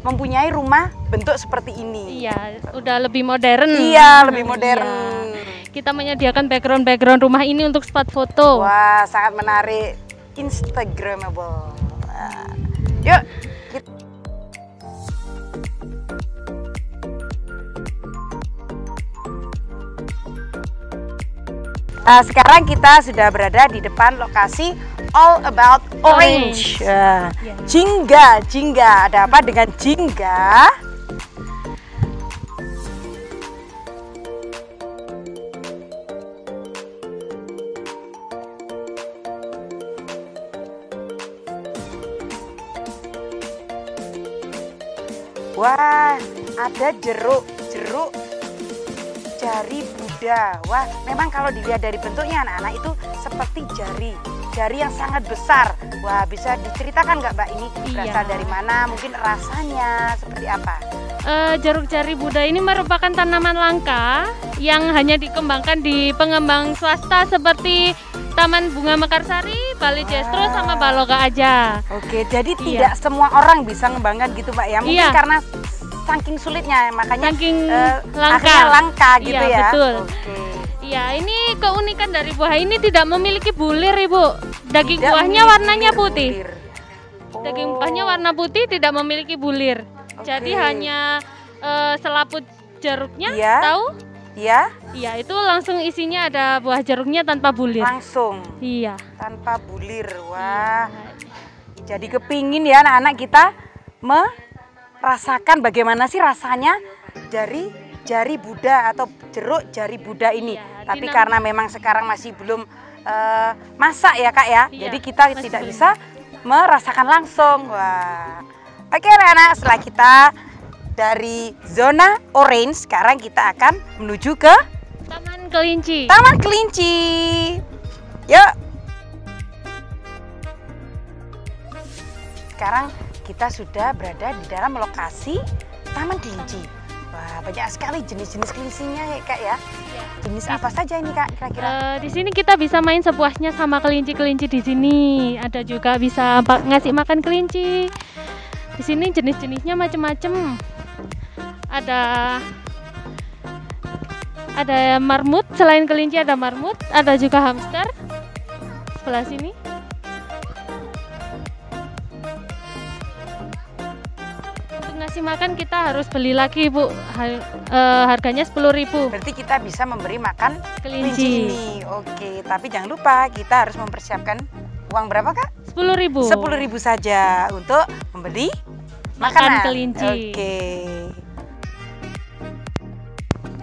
Speaker 1: mempunyai rumah bentuk seperti ini.
Speaker 2: Iya, udah lebih modern.
Speaker 1: Iya, lebih modern.
Speaker 2: Iya. Kita menyediakan background rumah ini untuk spot foto.
Speaker 1: Wah, sangat menarik, instagramable. Wah. Yuk, kita... sekarang kita sudah berada di depan lokasi All About Orange.
Speaker 2: Iya.
Speaker 1: Jingga. Ada apa dengan jingga? Wah, ada jeruk jari Buddha. Wah, memang kalau dilihat dari bentuknya anak-anak itu seperti jari yang sangat besar. Wah, bisa diceritakan nggak Mbak ini berasal dari mana? Mungkin rasanya seperti apa?
Speaker 2: Jeruk jari Buddha ini merupakan tanaman langka yang hanya dikembangkan di pengembang swasta seperti Taman Bunga Mekarsari, Bali Jestro, sama Baloga aja.
Speaker 1: Oke, jadi tidak semua orang bisa mengembangkan gitu Mbak ya? Mungkin karena saking sulitnya, makanya
Speaker 2: saking
Speaker 1: langka gitu ya?
Speaker 2: Betul.
Speaker 1: Oke.
Speaker 2: Iya, ini keunikan dari buah ini tidak memiliki bulir, Ibu. Daging buahnya warnanya putih. Daging buahnya warna putih, tidak memiliki bulir. Jadi hanya selaput jeruknya, tahu?
Speaker 1: Iya.
Speaker 2: Iya, itu langsung isinya ada buah jeruknya tanpa bulir.
Speaker 1: Langsung.
Speaker 2: Iya.
Speaker 1: Tanpa bulir. Wah. Jadi kepingin ya anak-anak kita merasakan bagaimana sih rasanya dari jari Buddha atau jeruk jari Buddha ini. Tapi karena memang sekarang masih belum masak ya Kak ya. Jadi kita tidak bisa merasakan langsung. Wah. Oke anak-anak, setelah kita dari zona orange, sekarang kita akan menuju ke
Speaker 2: Taman Kelinci.
Speaker 1: Taman Kelinci. Yuk. Sekarang kita sudah berada di dalam lokasi Taman Kelinci. Wah, banyak sekali jenis-jenis kelincinya ya Kak ya. Jenis apa saja ini Kak kira-kira?
Speaker 2: Di sini kita bisa main sepuasnya sama kelinci-kelinci di sini. Ada juga bisa ngasih makan kelinci. Di sini jenis-jenisnya macam-macam. Ada marmut, selain kelinci ada marmut, ada juga hamster. Sebelah sini. Untuk ngasih makan kita harus beli lagi, Bu. Harganya 10.000.
Speaker 1: Berarti kita bisa memberi makan
Speaker 2: kelinci
Speaker 1: ini. Oke, tapi jangan lupa kita harus mempersiapkan uang berapa Kak?
Speaker 2: 10.000.
Speaker 1: 10.000 saja untuk membeli makanan
Speaker 2: kelinci.
Speaker 1: Oke.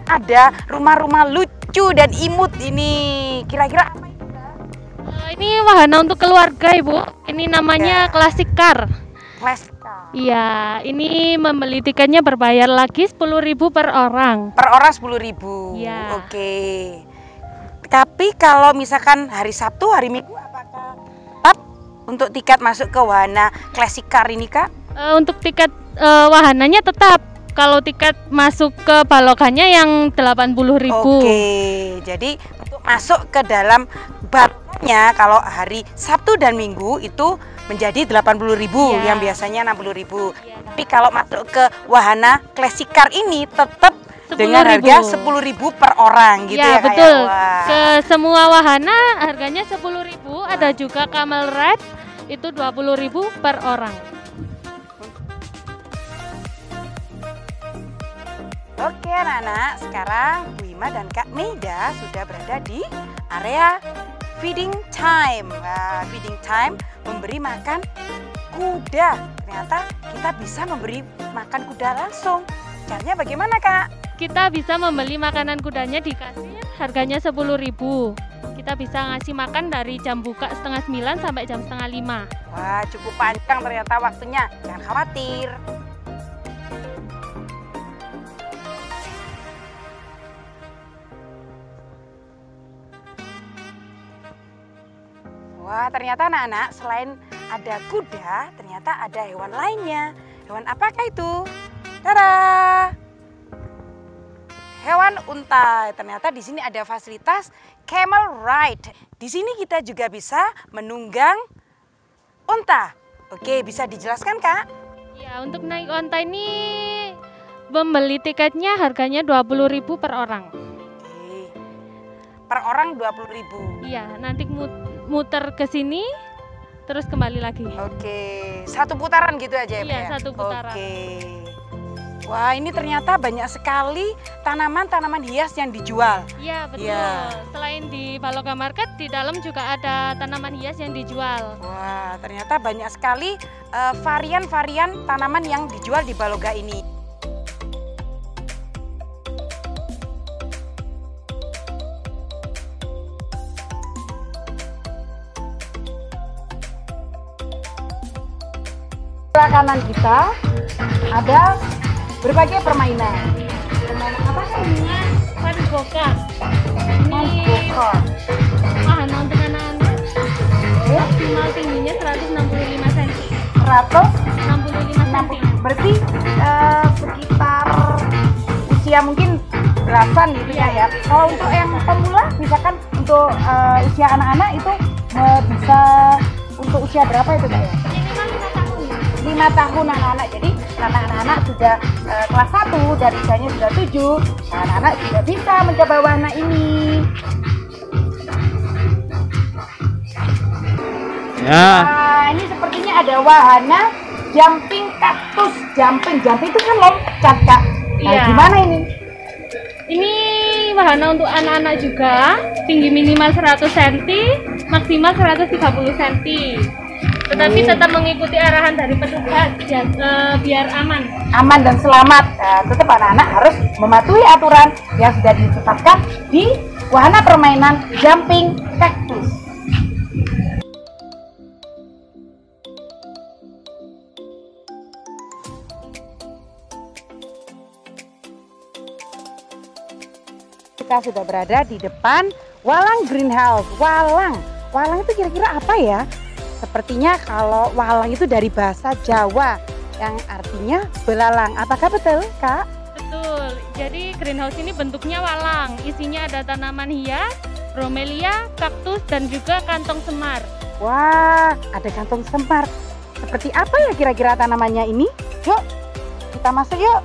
Speaker 1: Ada rumah-rumah lucu dan imut ini. Kira-kira apa itu?
Speaker 2: Ini wahana untuk keluarga, Ibu. Ini namanya Classic Car.
Speaker 1: Classic Car.
Speaker 2: Iya, ini membeli tiketnya berbayar lagi 10.000 per orang.
Speaker 1: Per orang 10.000.
Speaker 2: Iya.
Speaker 1: Oke. Tapi kalau misalkan hari Sabtu, hari Minggu apakah tetap untuk tiket masuk ke wahana Classic Car ini Kak?
Speaker 2: Untuk tiket wahananya tetap. Kalau tiket masuk ke balokannya yang 80.000.
Speaker 1: Oke, jadi untuk masuk ke dalam balokannya kalau hari Sabtu dan Minggu itu menjadi 80.000 yang biasanya 60.000. Tapi kalau masuk ke wahana Classic Car ini tetap dengan harga 10.000 per orang gitu ya Kak.
Speaker 2: Betul. Ke semua wahana harganya 10.000. Ada juga camel ride itu 20.000 per orang.
Speaker 1: Oke anak-anak, sekarang Bu Ima dan Kak Meida sudah berada di area feeding time. Nah, feeding time memberi makan kuda. Ternyata kita bisa memberi makan kuda langsung. Caranya bagaimana Kak?
Speaker 2: Kita bisa membeli makanan kudanya di kasir, harganya 10.000. Kita bisa ngasih makan dari jam buka 8:30 sampai jam 4:30.
Speaker 1: Wah, cukup panjang ternyata waktunya. Jangan khawatir. Wah, ternyata anak-anak selain ada kuda, ternyata ada hewan lainnya. Hewan apakah itu? Tada! Hewan unta. Ternyata di sini ada fasilitas camel ride. Di sini kita juga bisa menunggang unta. Oke, bisa dijelaskan Kak?
Speaker 2: Ya, untuk naik unta ini membeli tiketnya harganya 20.000 per orang.
Speaker 1: Oke. Per orang 20.000.
Speaker 2: Iya, nanti muter ke sini terus kembali lagi.
Speaker 1: Oke, satu putaran gitu aja ya?
Speaker 2: Iya, satu putaran.
Speaker 1: Oke. Wah, ini ternyata banyak sekali tanaman-tanaman hias yang dijual.
Speaker 2: Iya, betul.
Speaker 1: Ya.
Speaker 2: Selain di Baloga Market, di dalam juga ada tanaman hias yang dijual.
Speaker 1: Wah, ternyata banyak sekali varian-varian tanaman yang dijual di Baloga ini. Sebelah kanan kita ada berbagai permainan. Permainan apa ini?
Speaker 2: Boka. Ini wahana untuk anak-anak. Maksimal tingginya 165 cm.
Speaker 1: 165
Speaker 2: cm.
Speaker 1: Berarti sekitar usia mungkin belasan gitu ya. Kalau untuk yang pemula, misalkan untuk usia anak-anak itu bisa untuk usia berapa itu Kak ya?
Speaker 2: Minimal 5 tahun.
Speaker 1: 5 tahun anak-anak. Jadi anak-anak sudah kelas 1 dan usianya sudah 7, anak-anak juga bisa mencoba wahana ini. Nah, ini sepertinya ada wahana jumping kaktus. Jumping itu kan loncat Kak. Nah,
Speaker 2: Iya.
Speaker 1: gimana ini?
Speaker 2: Ini wahana untuk anak-anak juga, tinggi minimal 100 cm, maksimal 130 cm. Tetapi tetap mengikuti arahan dari petugas biar aman.
Speaker 1: Aman dan selamat. Nah, tetap anak-anak harus mematuhi aturan yang sudah ditetapkan di wahana permainan jumping kaktus. Kita sudah berada di depan Walang Greenhouse. Walang itu kira-kira apa ya? Sepertinya kalau walang itu dari bahasa Jawa yang artinya belalang. Apakah betul, Kak?
Speaker 2: Betul. Jadi greenhouse ini bentuknya walang. Isinya ada tanaman hias, bromelia, kaktus, dan juga kantong semar.
Speaker 1: Wah, ada kantong semar. Seperti apa ya kira-kira tanamannya ini? Yuk, kita masuk yuk.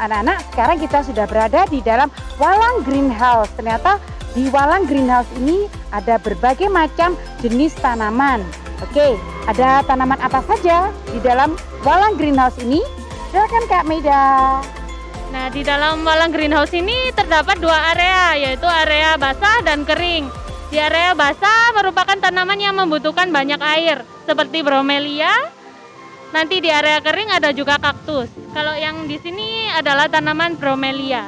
Speaker 1: Anak-anak, sekarang kita sudah berada di dalam Walang Greenhouse. Ternyata di Walang Greenhouse ini ada berbagai macam jenis tanaman. Oke, ada tanaman apa saja di dalam Walang Greenhouse ini? Silakan Kak Maida.
Speaker 2: Nah, di dalam Walang Greenhouse ini terdapat 2 area, yaitu area basah dan kering. Di area basah merupakan tanaman yang membutuhkan banyak air, seperti bromelia. Nanti di area kering ada juga kaktus. Kalau yang di sini adalah tanaman bromelia.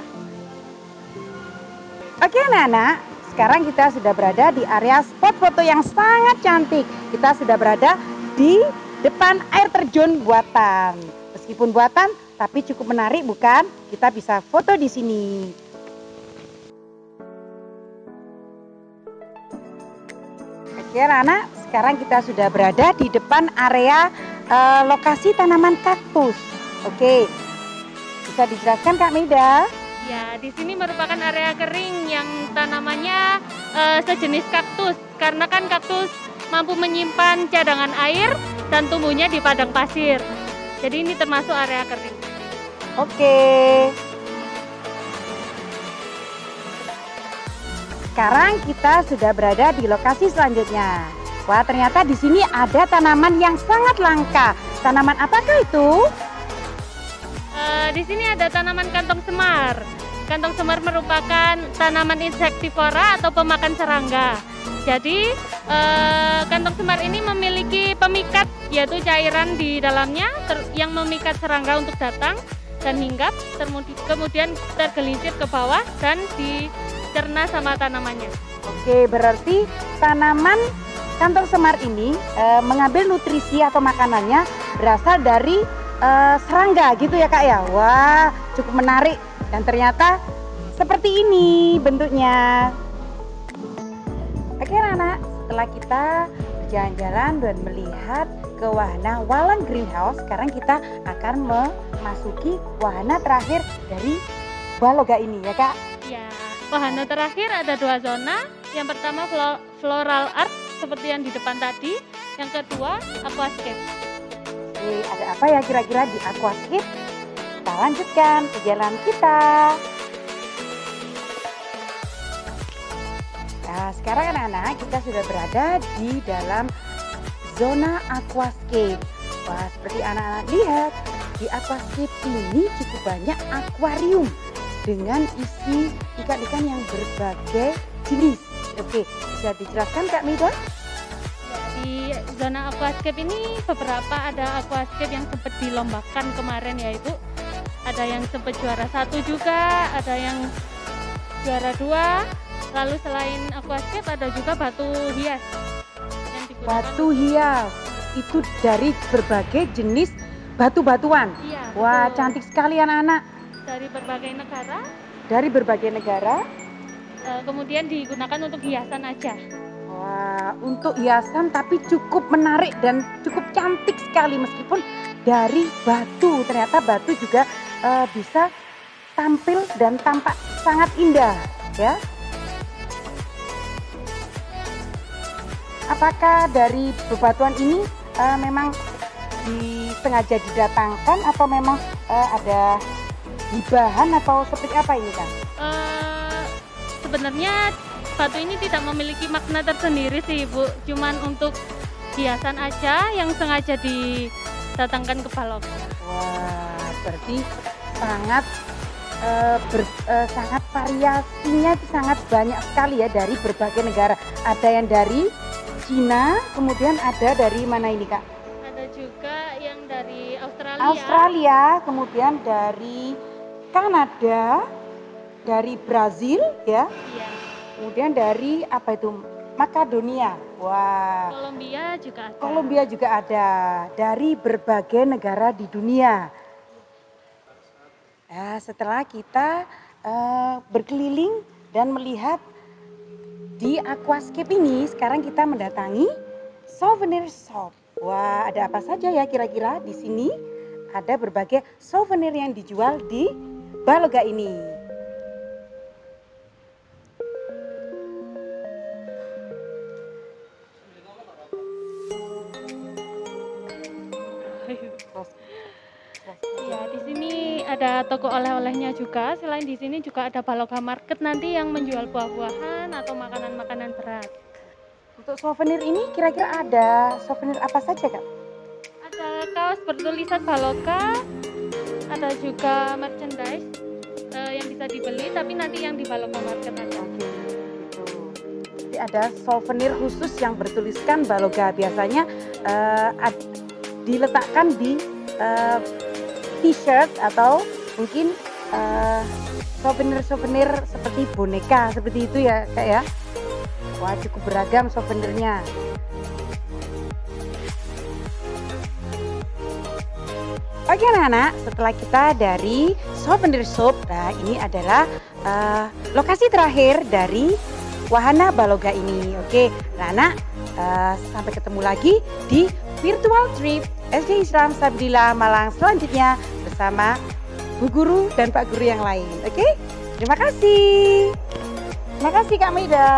Speaker 1: Oke anak-anak, sekarang kita sudah berada di area spot foto yang sangat cantik. Kita sudah berada di depan air terjun buatan. Meskipun buatan, tapi cukup menarik bukan? Kita bisa foto di sini. Oke anak-anak, sekarang kita sudah berada di depan area lokasi tanaman kaktus. Oke, bisa dijelaskan Kak Maida?
Speaker 2: Ya, di sini merupakan area kering yang tanamannya sejenis kaktus. Karena kan kaktus mampu menyimpan cadangan air dan tumbuhnya di padang pasir. Jadi ini termasuk area kering.
Speaker 1: Oke. Sekarang kita sudah berada di lokasi selanjutnya. Wah, ternyata di sini ada tanaman yang sangat langka. Tanaman apakah itu?
Speaker 2: Di sini ada tanaman kantong semar. Kantong semar merupakan tanaman insektivora atau pemakan serangga. Jadi kantong semar ini memiliki pemikat, yaitu cairan di dalamnya yang memikat serangga untuk datang dan hinggap, kemudian tergelincir ke bawah dan dicerna sama tanamannya.
Speaker 1: Oke, berarti tanaman kantong semar ini mengambil nutrisi atau makanannya berasal dari serangga gitu ya Kak ya. Wah, cukup menarik dan ternyata seperti ini bentuknya. Oke anak-anak, setelah kita berjalan-jalan dan melihat ke wahana Walang Greenhouse, sekarang kita akan memasuki wahana terakhir dari Baloga ini ya Kak.
Speaker 2: Ya, wahana terakhir ada 2 zona. Yang pertama floral art seperti yang di depan tadi. Yang kedua aquascape.
Speaker 1: Oke, ada apa ya kira-kira di aquascape? Kita lanjutkan perjalanan kita. Nah, sekarang anak-anak kita sudah berada di dalam zona aquascape. Wah, seperti anak-anak lihat, di aquascape ini cukup banyak akuarium dengan isi ikan-ikan yang berbagai jenis. Oke, bisa dijelaskan Kak Mida?
Speaker 2: Di zona aquascape ini beberapa ada aquascape yang sempat dilombakan kemarin, yaitu ada yang sempat juara 1 juga, ada yang juara 2. Lalu selain aquascape ada juga batu hias yang digunakan.
Speaker 1: Batu hias itu dari berbagai jenis batu-batuan.
Speaker 2: Iya.
Speaker 1: Wah, cantik sekali anak-anak.
Speaker 2: Dari berbagai negara.
Speaker 1: Dari berbagai negara.
Speaker 2: Kemudian digunakan untuk hiasan aja.
Speaker 1: Wah, untuk hiasan tapi cukup menarik dan cukup cantik sekali meskipun dari batu. Ternyata batu juga bisa tampil dan tampak sangat indah, ya. Apakah dari bebatuan ini memang sengaja didatangkan atau memang ada hibahan atau seperti apa ini, Kang?
Speaker 2: Sebenarnya batu ini tidak memiliki makna tersendiri sih, Bu. Cuman untuk hiasan aja yang sengaja didatangkan ke Baloga.
Speaker 1: Wah, berarti sangat sangat variasinya sangat banyak sekali ya dari berbagai negara. Ada yang dari Cina, kemudian ada dari mana ini, Kak?
Speaker 2: Ada juga yang dari Australia.
Speaker 1: Australia, kemudian dari Kanada, dari Brazil, ya.
Speaker 2: Iya.
Speaker 1: Kemudian dari apa itu? Makedonia. Wah.
Speaker 2: Kolombia juga ada.
Speaker 1: Kolombia juga ada. Dari berbagai negara di dunia. Nah, setelah kita berkeliling dan melihat di aquascape ini, sekarang kita mendatangi souvenir shop. Wah, ada apa saja ya kira-kira di sini? Ada berbagai souvenir yang dijual di Baloga ini.
Speaker 2: Ya, di sini ada toko oleh-olehnya juga. Selain di sini juga ada Baloga Market nanti yang menjual buah-buahan atau makanan-makanan berat.
Speaker 1: Untuk souvenir ini kira-kira ada souvenir apa saja, Kak?
Speaker 2: Ada kaos bertulisan Baloga, ada juga merchandise yang bisa dibeli, tapi nanti yang di Baloga Market aja.
Speaker 1: Oke, gitu. Jadi ada souvenir khusus yang bertuliskan Baloga. Biasanya diletakkan di t-shirt atau mungkin souvenir-souvenir seperti boneka, seperti itu ya, Kak ya. Wah, cukup beragam souvenirnya. Oke anak-anak, setelah kita dari souvenir shop, nah ini adalah lokasi terakhir dari wahana Baloga ini. Oke, anak-anak, sampai ketemu lagi di virtual trip SD Islam Sabilillah Malang selanjutnya bersama Bu Guru dan Pak Guru yang lain. Oke, terima kasih. Terima kasih Kak Maida.